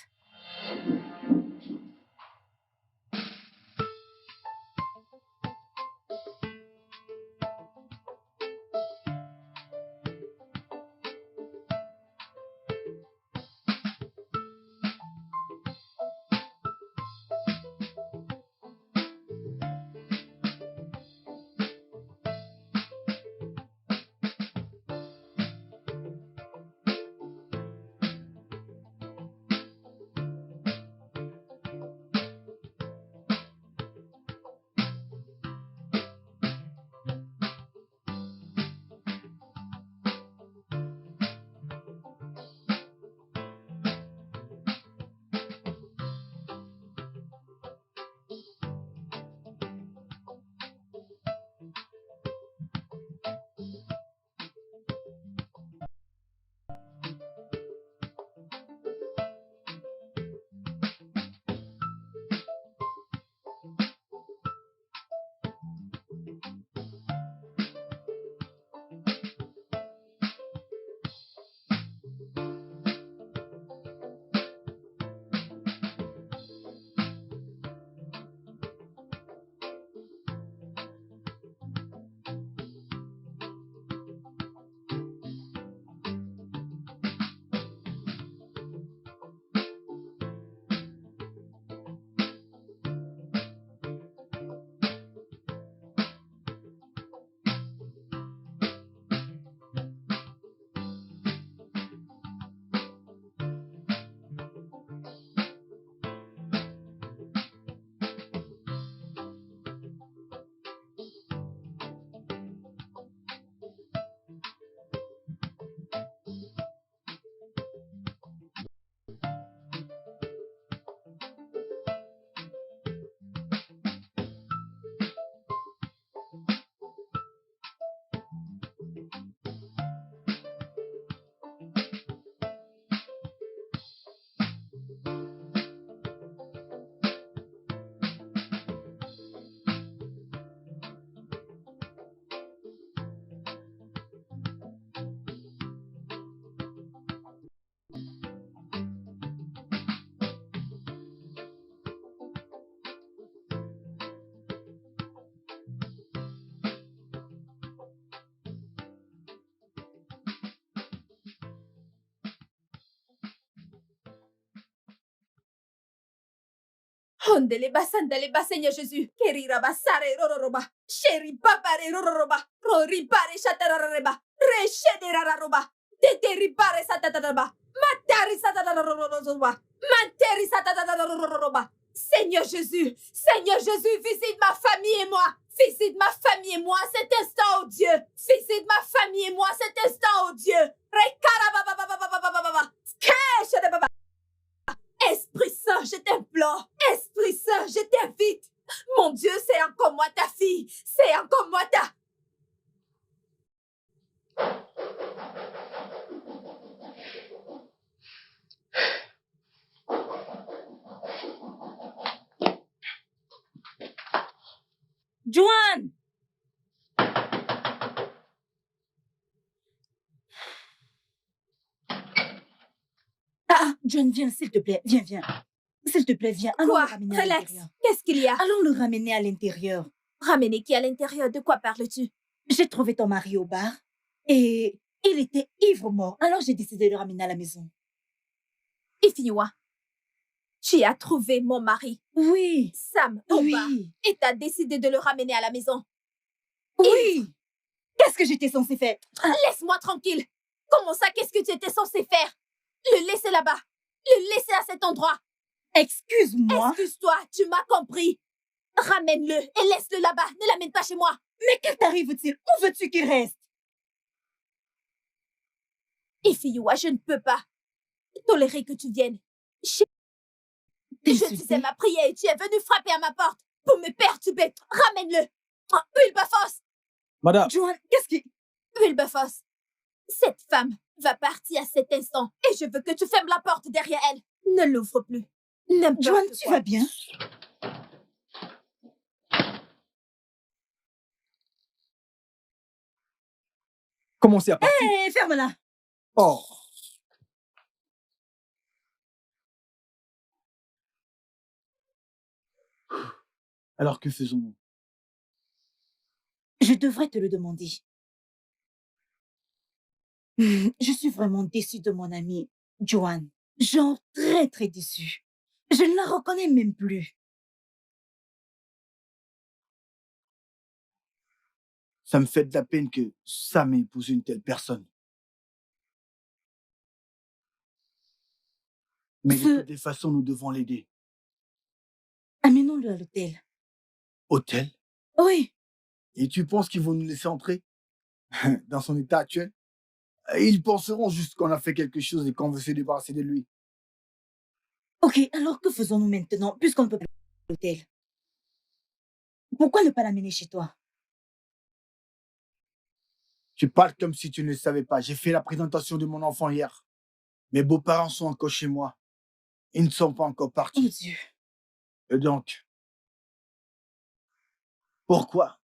Ondeleba sandaleba Seigneur Jésus. Kerira basare rororoba. Sheri papare rororoba. Roripare shatarareba. Reshederaroba. Teteripare satataraba. Matari satararoroba. Manteri satararoroba. Seigneur Jésus, Seigneur Jésus, visite ma famille et moi. Visite ma famille et moi cet instant, oh Dieu. Visite ma famille et moi cet instant, oh Dieu. Rekarabababababababa. Skeshadababa. Esprit Saint, je t'implore. Esprit Saint, je t'invite. Mon Dieu, c'est encore moi ta fille. C'est encore moi ta... Joanne! John, viens, s'il te plaît. Viens, viens. S'il te plaît, viens. Allons Quoi? le ramener à Relax. l'intérieur. Qu'est-ce qu'il y a? Allons le ramener à l'intérieur. Ramener qui à l'intérieur? De quoi parles-tu? J'ai trouvé ton mari au bar et il était ivre mort. Alors j'ai décidé de le ramener à la maison. Ifiniwa, tu as trouvé mon mari, Oui. Sam, au bar, Oui. et t'as décidé de le ramener à la maison. Oui. Qu'est-ce que j'étais censée faire? Laisse-moi tranquille. Comment ça, qu'est-ce que tu étais censé faire? Le laisser là-bas. Le laisser à cet endroit. Excuse-moi. Excuse-toi, tu m'as compris. Ramène-le et laisse-le là-bas. Ne l'amène pas chez moi. Mais qu'est-ce t'arrive-t-il? Où veux-tu qu'il reste? Ifiyua, je ne peux pas tolérer que tu viennes. Je disais ma prière et tu es venu frapper à ma porte pour me perturber. Ramène-le. Wilberforce. Madame, Joanne, qu'est-ce qui... Wilberforce, cette femme va partir à cet instant et je veux que tu fermes la porte derrière elle. Ne l'ouvre plus. N'importe Joanne, quoi. tu vas bien? commencez à partir. Hé, ferme-la. Oh, Alors que faisons-nous? Je devrais te le demander. Je suis vraiment déçue de mon amie, Joanne. Genre très, très déçue. Je ne la reconnais même plus. Ça me fait de la peine que Sam ait épousé une telle personne. Mais de Ce- toutes les façons, nous devons l'aider. Amenons-le à l'hôtel. Hôtel? Oui, Et tu penses qu'ils vont nous laisser entrer? Dans son état actuel? Ils penseront juste qu'on a fait quelque chose et qu'on veut se débarrasser de lui. ok, alors que faisons-nous maintenant, puisqu'on ne peut pas aller à l'hôtel? Pourquoi ne pas l'amener chez toi? Tu parles comme si tu ne le savais pas. J'ai fait la présentation de mon enfant hier. Mes beaux-parents sont encore chez moi. Ils ne sont pas encore Oh partis. Dieu. Et donc, pourquoi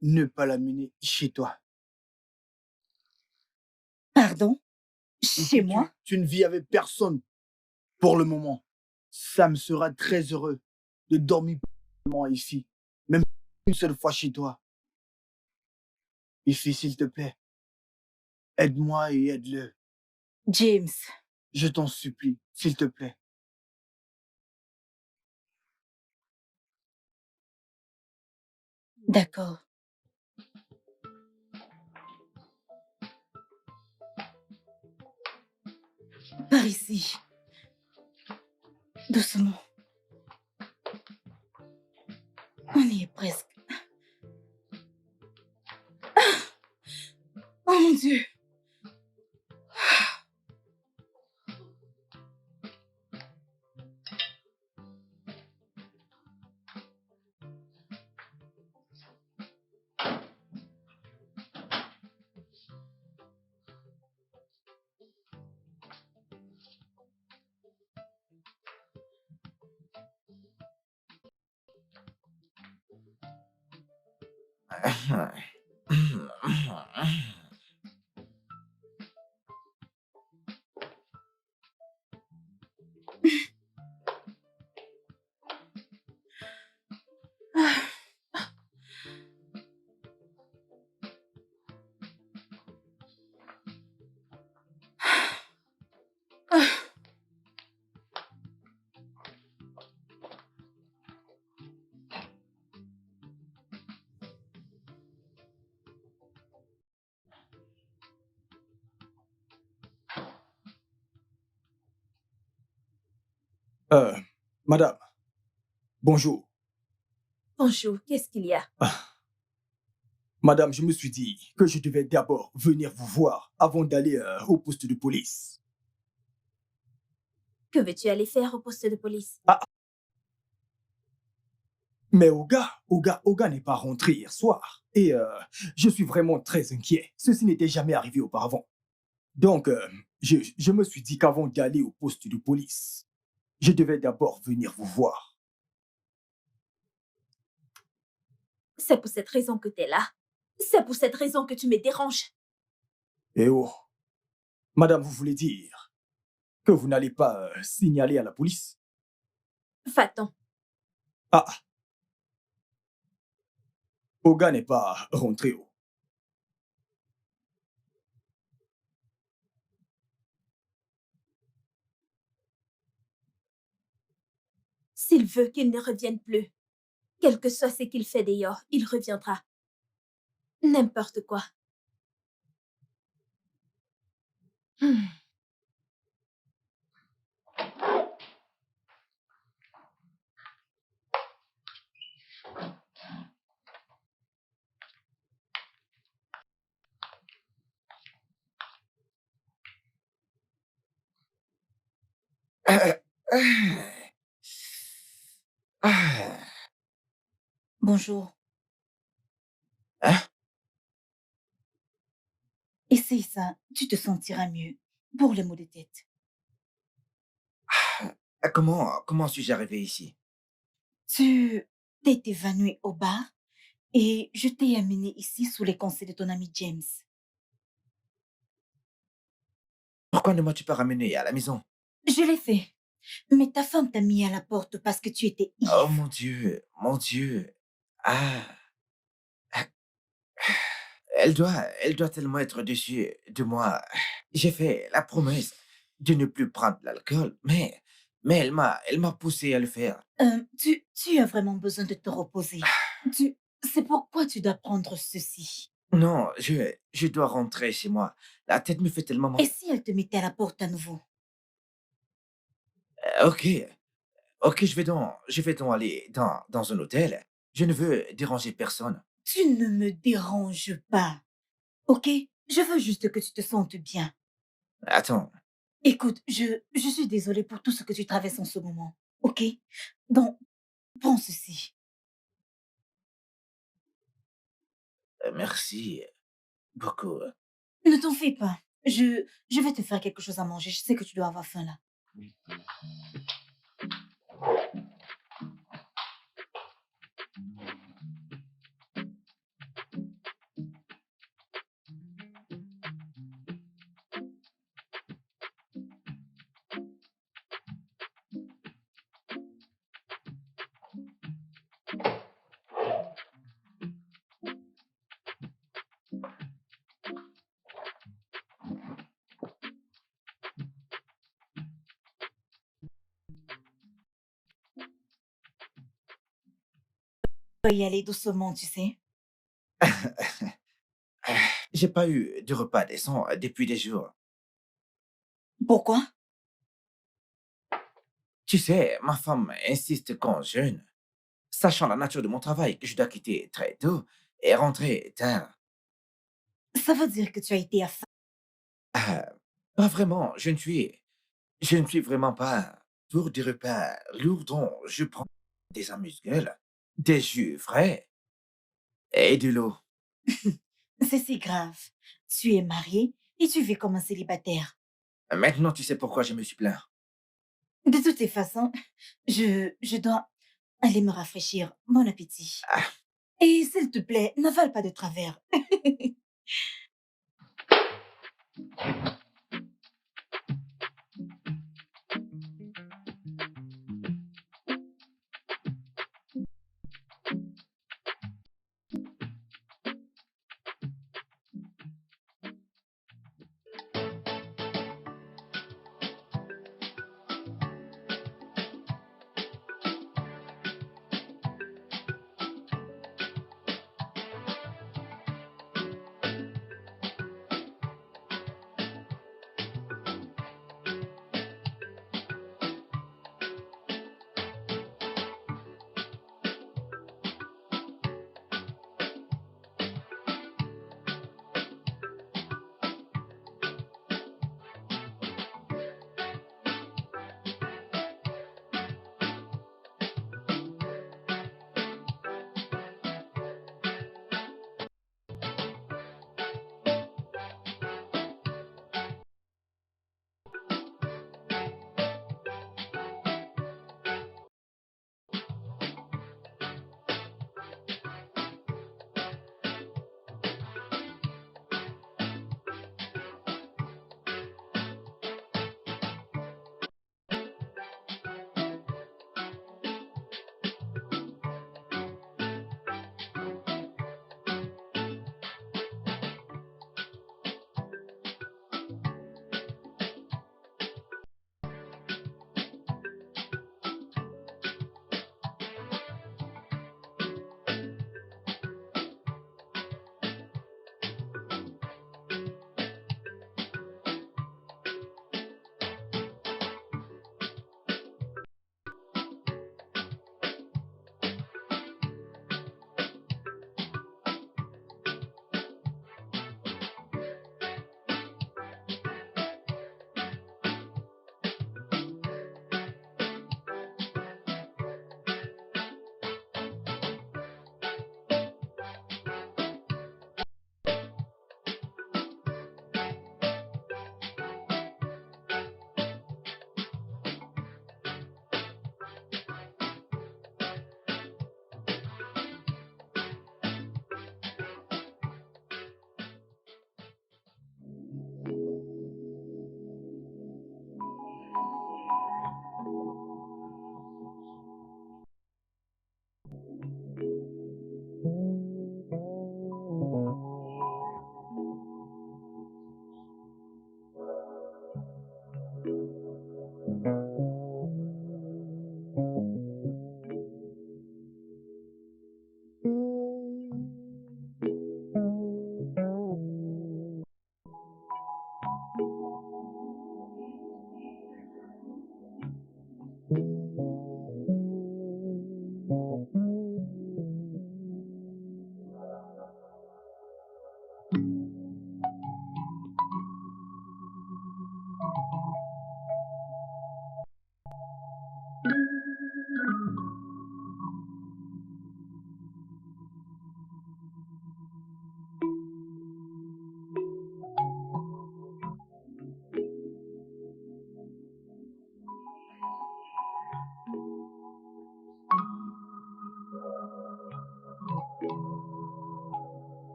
ne pas l'amener chez toi? Pardon? Et Chez si moi? tu ne vis avec personne pour le moment, Sam sera très heureux de dormir ici, même une seule fois chez toi. Ici, s'il te plaît, aide-moi et aide-le. James, Je t'en supplie, s'il te plaît. d'accord. Par ici. Doucement. On y est presque. Oh mon Dieu. madame, bonjour. Bonjour, qu'est-ce qu'il y a? Madame, je me suis dit que je devais d'abord venir vous voir avant d'aller au poste de police. Que veux-tu aller faire au poste de police? Mais Oga n'est pas rentré hier soir. Et je suis vraiment très inquiet. Ceci n'était jamais arrivé auparavant. Donc, je me suis dit qu'avant d'aller au poste de police, je devais d'abord venir vous voir. C'est pour cette raison que tu es là. C'est pour cette raison que tu me déranges. Eh oh, madame, vous voulez dire que vous n'allez pas signaler à la police? Va-t'en. Ah, Oga n'est pas rentré. Oh. S'il veut qu'il ne revienne plus, quel que soit ce qu'il fait d'ailleurs, il reviendra. N'importe quoi. Ah. Ah. Bonjour. Hein? Essaye ça, tu te sentiras mieux. Pour les maux de tête. Comment suis-je arrivé ici? Tu t'es évanoui au bar et je t'ai amené ici sous les conseils de ton ami James. Pourquoi ne m'as-tu pas ramené à la maison? Je l'ai fait, mais ta femme t'a mis à la porte parce que tu étais Oh ivre. mon Dieu, mon Dieu. Ah, elle doit tellement être déçue de moi. J'ai fait la promesse de ne plus prendre l'alcool, mais elle m'a poussé à le faire. Tu as vraiment besoin de te reposer. C'est pourquoi tu dois prendre ceci. Non, je dois rentrer chez moi. La tête me fait tellement mal. Et si elle te mettait à la porte à nouveau? Ok, ok, je vais donc aller dans un hôtel. Je ne veux déranger personne. Tu ne me déranges pas, ok? Je veux juste que tu te sentes bien. Attends, Écoute, je suis désolée pour tout ce que tu traverses en ce moment, ok? Donc, prends ceci. merci beaucoup. Ne t'en fais pas. Je vais te faire quelque chose à manger. Je sais que tu dois avoir faim là. Tu dois y aller doucement, tu sais. J'ai pas eu de repas décent depuis des jours. Pourquoi? Tu sais, ma femme insiste qu'on jeûne, sachant la nature de mon travail que je dois quitter très tôt et rentrer tard. Ça veut dire que tu as été à faim. Ah, pas vraiment, je ne suis vraiment pas pour des repas lourds dont je prends des amuse-gueules, des jus frais et de l'eau. C'est si grave. Tu es marié et tu vis comme un célibataire. Maintenant, tu sais pourquoi je me suis plaint. De toutes les façons, je dois aller me rafraîchir. Bon appétit. Ah, Et s'il te plaît, n'avale pas de travers.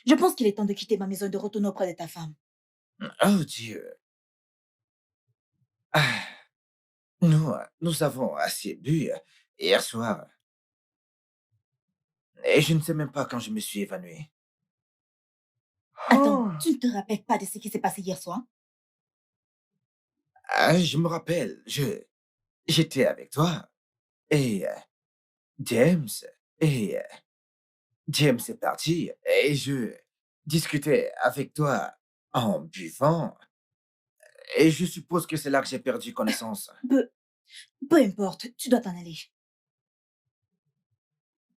Je pense qu'il est temps de quitter ma maison et de retourner auprès de ta femme. Oh Dieu. Ah, nous avons assez bu hier soir. Et je ne sais même pas quand je me suis évanoui. Attends, tu ne te rappelles pas de ce qui s'est passé hier soir? Ah, je me rappelle, j'étais avec toi et James et James est parti et je discutais avec toi en buvant et je suppose que c'est là que j'ai perdu connaissance. Peu, peu importe, tu dois t'en aller.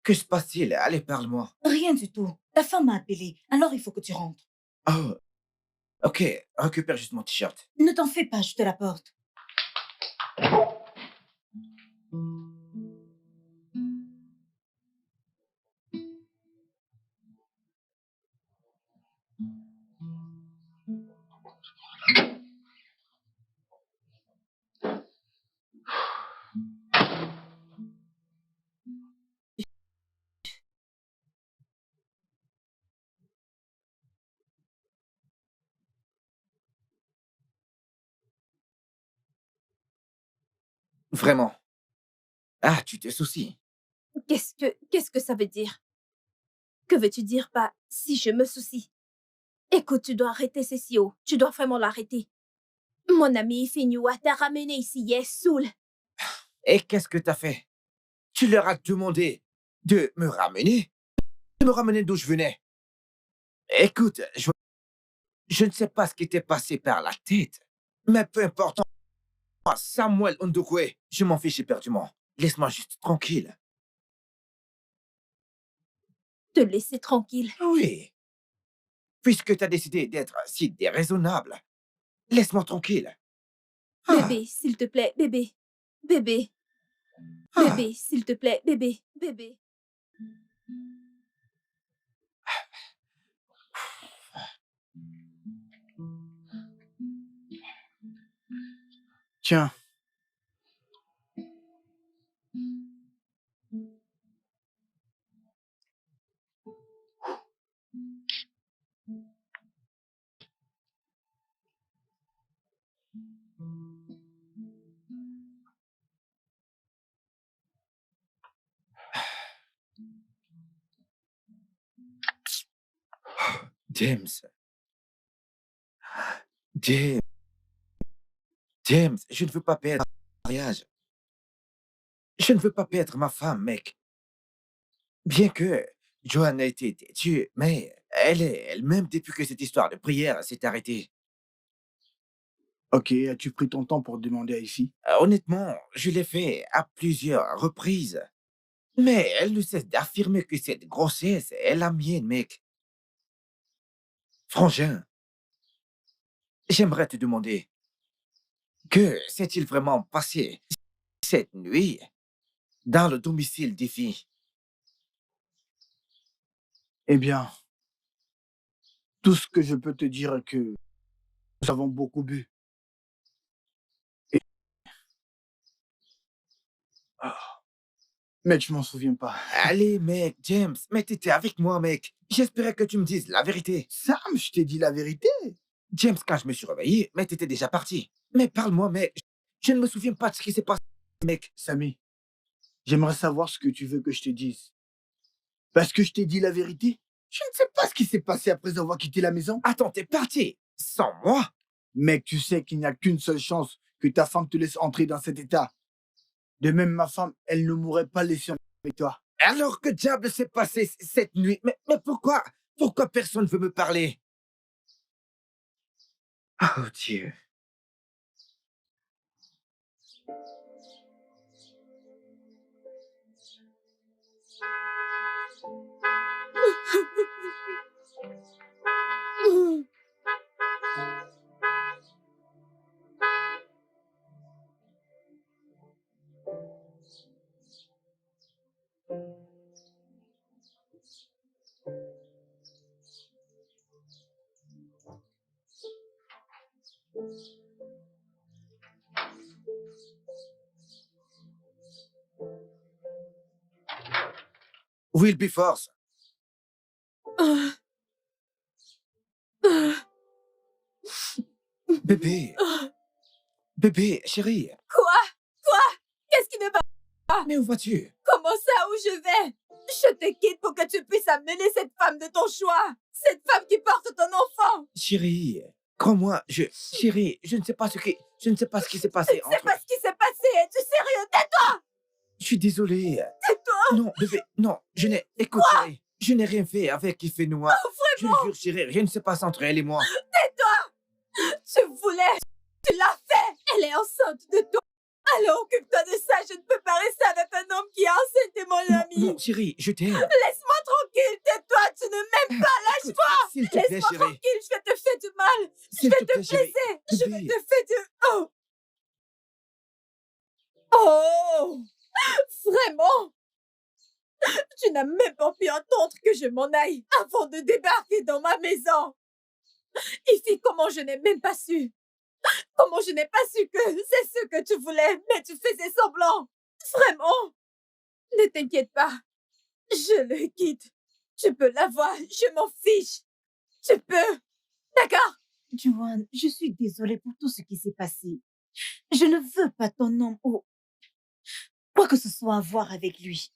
Que se passe-t-il? Allez, parle-moi. Rien du tout. Ta femme m'a appelé, alors il faut que tu rentres. Oh, ok, récupère juste mon t-shirt. Ne t'en fais pas, je te l'apporte. Vraiment. Ah, tu te soucies. Qu'est-ce que ça veut dire? Que veux-tu dire par si je me soucie? Écoute, tu dois arrêter ceci, oh. Tu dois vraiment l'arrêter. Mon ami Finua t'a ramené ici hier, saoul. Et qu'est-ce que t'as fait? Tu leur as demandé de me ramener? De me ramener d'où je venais? Écoute, je ne sais pas ce qui t'est passé par la tête, mais peu importe. Moi, Samuel Ndokwe, je m'en fiche éperdument. Laisse-moi juste tranquille. Te laisser tranquille. Oui, puisque tu as décidé d'être si déraisonnable, laisse-moi tranquille. Ah, Bébé, s'il te plaît, bébé. Bébé, ah. bébé, s'il te plaît, bébé, bébé. Tiens, James, James, James, je ne veux pas perdre mon mariage. Je ne veux pas perdre ma femme, mec. Bien que Joanne a été têtue, mais elle est elle-même depuis que cette histoire de prière s'est arrêtée. ok, as-tu pris ton temps pour demander à Ifi? Honnêtement, je l'ai fait à plusieurs reprises. Mais elle ne cesse d'affirmer que cette grossesse est la mienne, mec. Frangin, j'aimerais te demander, que s'est-il vraiment passé cette nuit dans le domicile d'Ifi? Eh bien, tout ce que je peux te dire est que nous avons beaucoup bu. Et... Ah, mais je m'en souviens pas. Allez, mec, James, mais t'étais avec moi, mec. J'espérais que tu me dises la vérité. Sam, je t'ai dit la vérité. James, quand je me suis réveillé, mais t'étais déjà parti. Mais parle-moi, mec. Je ne me souviens pas de ce qui s'est passé, mec. Samy, j'aimerais savoir ce que tu veux que je te dise. Parce que je t'ai dit la vérité. Je ne sais pas ce qui s'est passé après avoir quitté la maison. Attends, t'es parti sans moi? Mec, tu sais qu'il n'y a qu'une seule chance que ta femme te laisse entrer dans cet état. De même, ma femme, elle ne m'aurait pas laissé avec toi. Alors que diable s'est passé cette nuit? Mais pourquoi? Pourquoi personne ne veut me parler? Oh Dieu. Wilberforce. Bébé. Bébé, chérie. Quoi? Qu'est-ce qui ne va? Mais où vas-tu? Comment ça, où je vais? Je te quitte pour que tu puisses amener cette femme de ton choix. Cette femme qui porte ton enfant. Chérie, crois-moi, chérie, je ne sais pas ce qui s'est passé C'est entre... pas ce qui s'est passé. Es-tu sérieux? Tais-toi! Je suis désolé. Tais-toi! Non, bébé, non, écoute, chérie, je n'ai rien fait avec Ifenoa. Je le jure, chérie, rien ne se passe entre elle et moi. Tais-toi! Tu voulais. Tu l'as fait. Elle est enceinte de toi. Alors occupe-toi de ça. Je ne peux pas rester avec un homme qui est enceinte de mon ami. Non, chérie, je t'aime. Laisse-moi tranquille. Tais-toi. Tu ne m'aimes pas. Lâche-moi. S'il te plaît, Laisse-moi chérie. tranquille. Je vais te faire du mal. Je S'il vais te te plaît, chérie. blesser. Je vais Bébé. te faire du... Oh! Oh! Vraiment? Tu n'as même pas pu entendre que je m'en aille avant de débarquer dans ma maison. Ici, comment je n'ai même pas su? Comment je n'ai pas su que c'est ce que tu voulais, mais tu faisais semblant? Vraiment? Ne t'inquiète pas. Je le quitte. Tu peux l'avoir. Je m'en fiche. Tu peux. D'accord? Juan, je suis désolée pour tout ce qui s'est passé. Je ne veux pas ton nom ou quoi que ce soit à voir avec lui.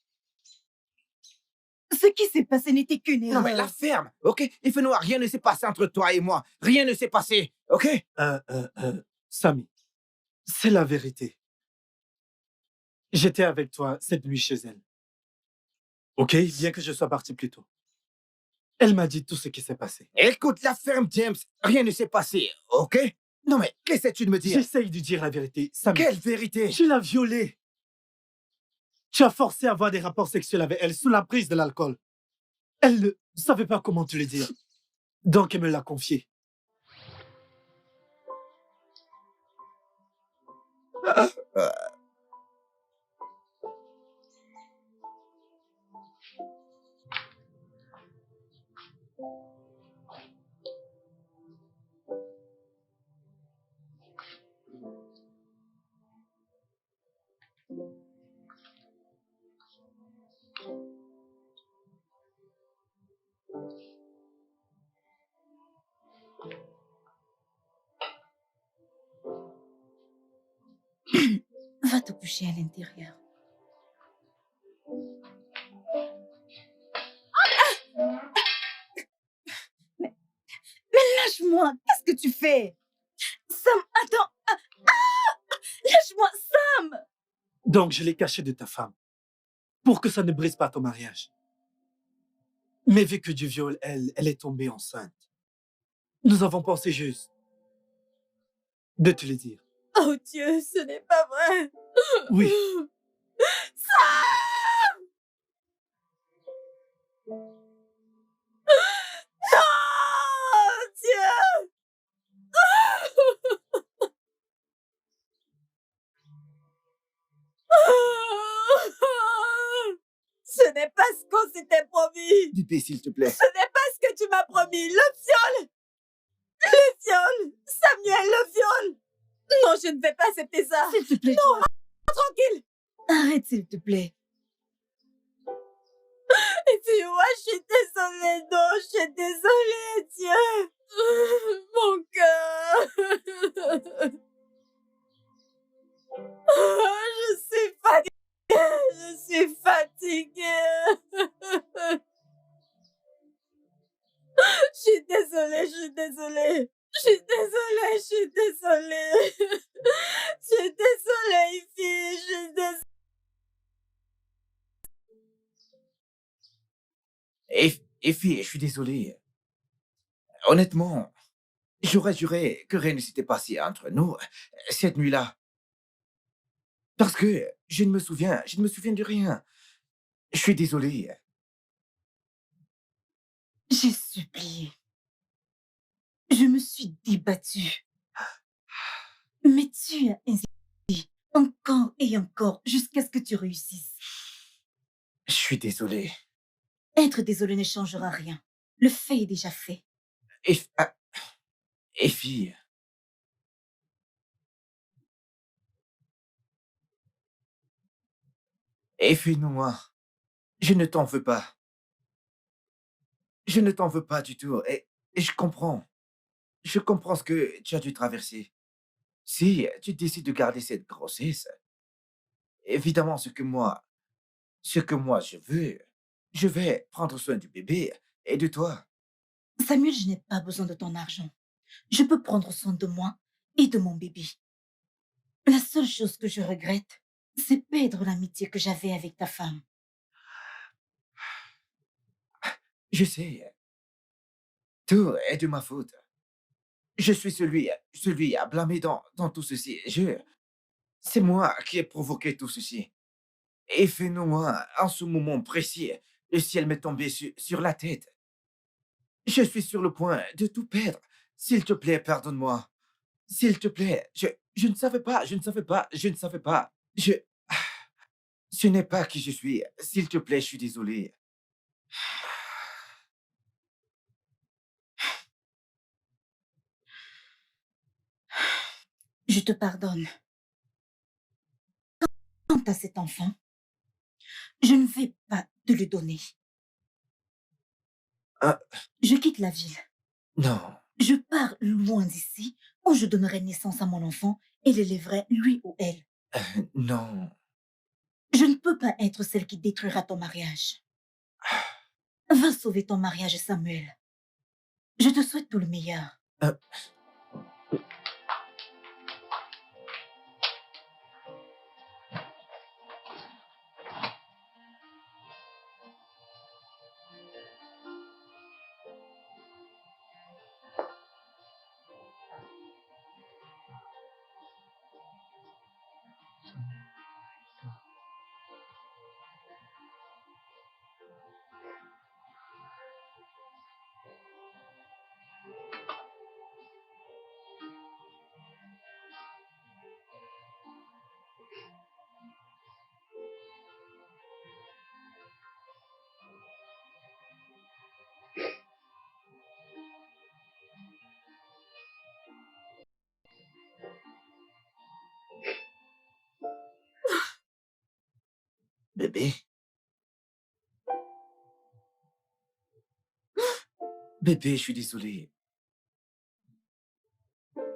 Ce qui s'est passé n'était qu'une erreur. Non, mais la ferme, ok? Ifenoa, rien ne s'est passé entre toi et moi. Rien ne s'est passé, ok? Samy, c'est la vérité. J'étais avec toi cette nuit chez elle. Ok? Bien que je sois parti plus tôt. Elle m'a dit tout ce qui s'est passé. Écoute, la ferme, James, rien ne s'est passé, ok? Non, mais qu'essaies-tu de me dire? J'essaye de dire la vérité. Samy, Quelle vérité? tu l'as violée. Tu as forcé à avoir des rapports sexuels avec elle sous la prise de l'alcool. Elle ne savait pas comment te le dire. Donc elle me l'a confié. Va te coucher à l'intérieur. Mais lâche-moi, qu'est-ce que tu fais? Sam, attends. Lâche-moi, Sam. Donc je l'ai caché de ta femme. Pour que ça ne brise pas ton mariage. Mais vu que du viol, elle est tombée enceinte. Nous avons pensé juste de te le dire. Oh Dieu, ce n'est pas vrai. Oui. Sam! Non, Dieu! Ce n'est pas ce qu'on s'était promis. Bébé, s'il te plaît. Ce n'est pas ce que tu m'as promis. Le viol! Le viol! Samuel, le viol! Non, je ne vais pas accepter ça. S'il te plaît, Non, Juan. tranquille. Arrête, s'il te plaît. Et puis moi, je suis désolée. Non, je suis désolée, Dieu. Mon cœur. Je suis fatiguée. Je suis fatiguée. Effie, je suis désolé. Honnêtement, j'aurais juré que rien ne s'était passé entre nous cette nuit-là. Parce que je ne me souviens de rien. Je suis désolé. J'ai supplié. Je me suis débattue. Mais tu as insisté encore et encore jusqu'à ce que tu réussisses. Je suis désolé. Être désolé ne changera rien. Le fait est déjà fait. Effie, Effie, non, je ne t'en veux pas. Je ne t'en veux pas du tout. Et je comprends. Je comprends ce que tu as dû traverser. Si tu décides de garder cette grossesse, évidemment, ce que moi je vais prendre soin du bébé et de toi. Samuel, je n'ai pas besoin de ton argent. Je peux prendre soin de moi et de mon bébé. La seule chose que je regrette, c'est perdre l'amitié que j'avais avec ta femme. Je sais, tout est de ma faute. Je suis celui à blâmer dans tout ceci. C'est moi qui ai provoqué tout ceci. Et fais-nous-moi, en ce moment précis, le ciel m'est tombé sur la tête. Je suis sur le point de tout perdre. S'il te plaît, pardonne-moi. S'il te plaît, je ne savais pas, je ne savais pas, je ne savais pas. Ce n'est pas qui je suis. S'il te plaît, je suis désolé. Je te pardonne. Quant à cet enfant, je ne vais pas te le donner. Ah, Je quitte la ville. non, Je pars loin d'ici où je donnerai naissance à mon enfant et l'élèverai lui ou elle. non. Je ne peux pas être celle qui détruira ton mariage. Va sauver ton mariage, Samuel. Je te souhaite tout le meilleur. Euh, bébé, bébé, je suis désolé.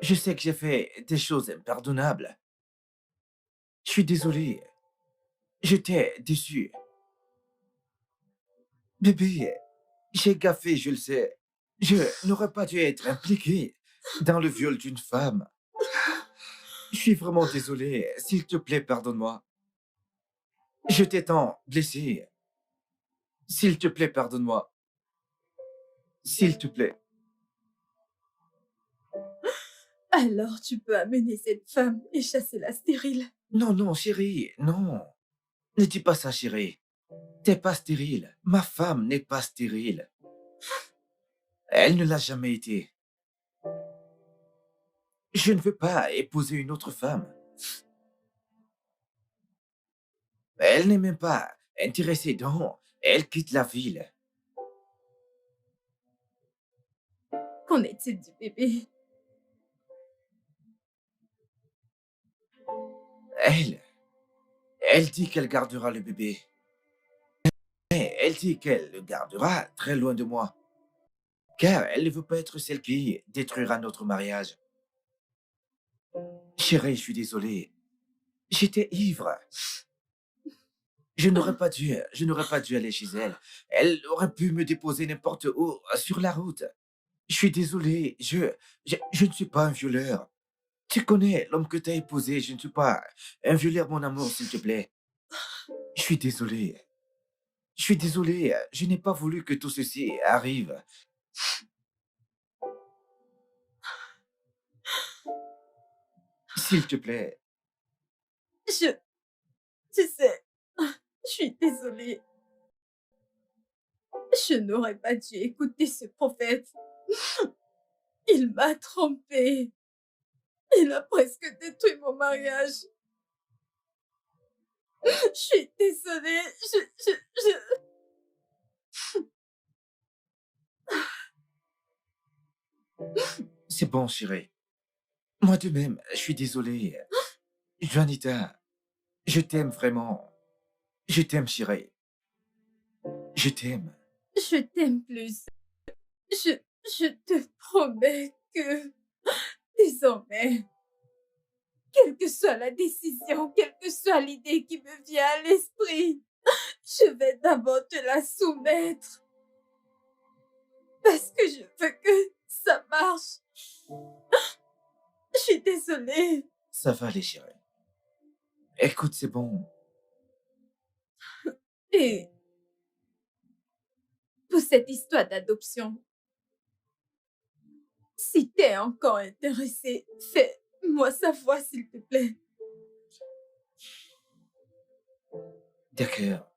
Je sais que j'ai fait des choses impardonnables. Je suis désolé. Je t'ai déçu. Bébé, j'ai gaffé, je le sais. Je n'aurais pas dû être impliqué dans le viol d'une femme. Je suis vraiment désolé. S'il te plaît, pardonne-moi. Je t'ai tant blessé. S'il te plaît, pardonne-moi. S'il te plaît. Alors tu peux amener cette femme et chasser la stérile. Non, non, chérie, non. Ne dis pas ça, chérie. T'es pas stérile. Ma femme n'est pas stérile. Elle ne l'a jamais été. Je ne veux pas épouser une autre femme. Elle n'est même pas intéressée dans. Elle quitte la ville. Qu'en est-il du bébé? Elle, elle dit qu'elle gardera le bébé. Mais elle dit qu'elle le gardera très loin de moi. Car elle ne veut pas être celle qui détruira notre mariage. Chérie, je suis désolé. J'étais ivre. Je n'aurais pas dû aller chez elle. Elle aurait pu me déposer n'importe où sur la route. Je suis désolé. Je ne suis pas un violeur. Tu connais l'homme que tu as épousé. Je ne suis pas un violeur, mon amour, s'il te plaît. Je suis désolé. Je suis désolé, je n'ai pas voulu que tout ceci arrive. S'il te plaît, Je... Tu sais, je suis désolée. Je n'aurais pas dû écouter ce prophète. Il m'a trompée. Il a presque détruit mon mariage. Je suis désolée. c'est bon, chérie. Moi de même, je suis désolé. Juanita, je t'aime vraiment. Je t'aime, chérie. Je t'aime. Je t'aime plus. Je, je te promets que désormais, quelle que soit la décision, quelle que soit l'idée qui me vient à l'esprit, je vais d'abord te la soumettre parce que je veux que ça marche. Je suis désolée. Ça va aller, chérie. Écoute, c'est bon. Et pour cette histoire d'adoption, si t'es encore intéressé, fais-moi savoir s'il te plaît. D'accord.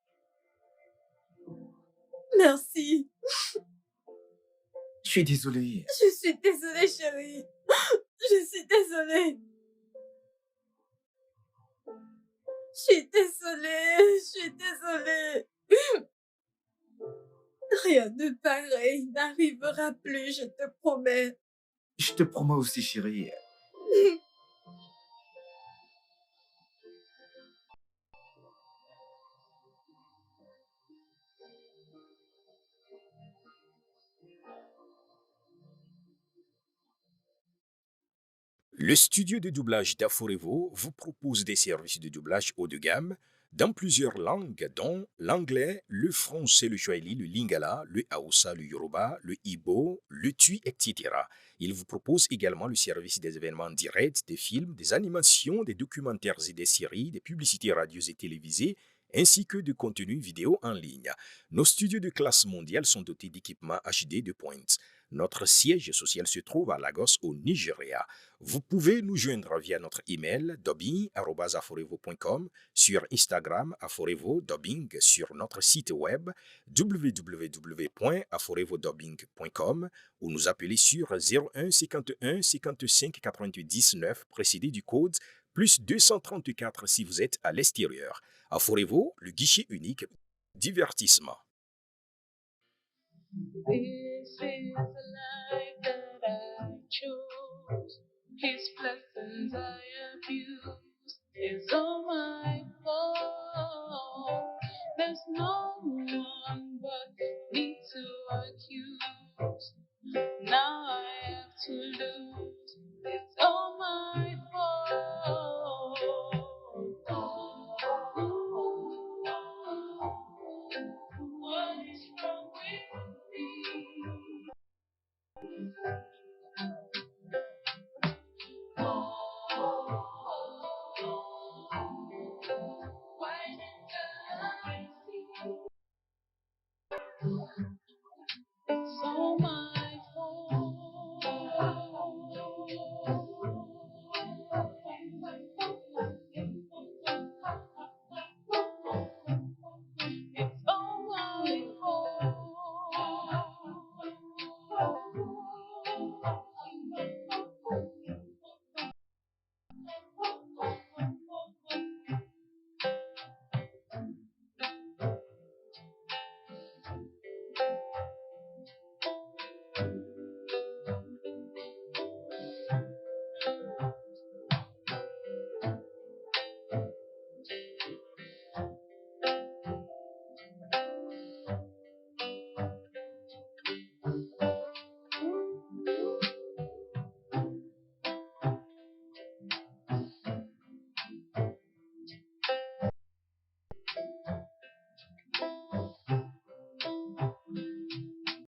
Merci. Je suis désolé. Je suis désolée, chérie. Je suis désolée. Je suis désolée. Je suis désolée. Rien de pareil n'arrivera plus, je te promets. Je te promets aussi, chérie. Le studio de doublage d'Aforevo vous propose des services de doublage haut de gamme dans plusieurs langues, dont l'anglais, le français, le swahili, le lingala, le haoussa, le yoruba, le igbo, le tui, etc. Il vous propose également le service des événements directs, des films, des animations, des documentaires et des séries, des publicités radios et télévisées, ainsi que de contenus vidéo en ligne. Nos studios de classe mondiale sont dotés d'équipements HD de pointe. Notre siège social se trouve à Lagos, au Nigeria. Vous pouvez nous joindre via notre email dubbing@aforevo.com, sur Instagram aforevo-dubbing, sur notre site web www.aforevodubbing.com ou nous appeler sur 01 51 55 99 précédé du code plus 234 si vous êtes à l'extérieur. Aforevo, le guichet unique, divertissement. This is the life that I chose. His blessings I abuse. It's all my fault. There's no one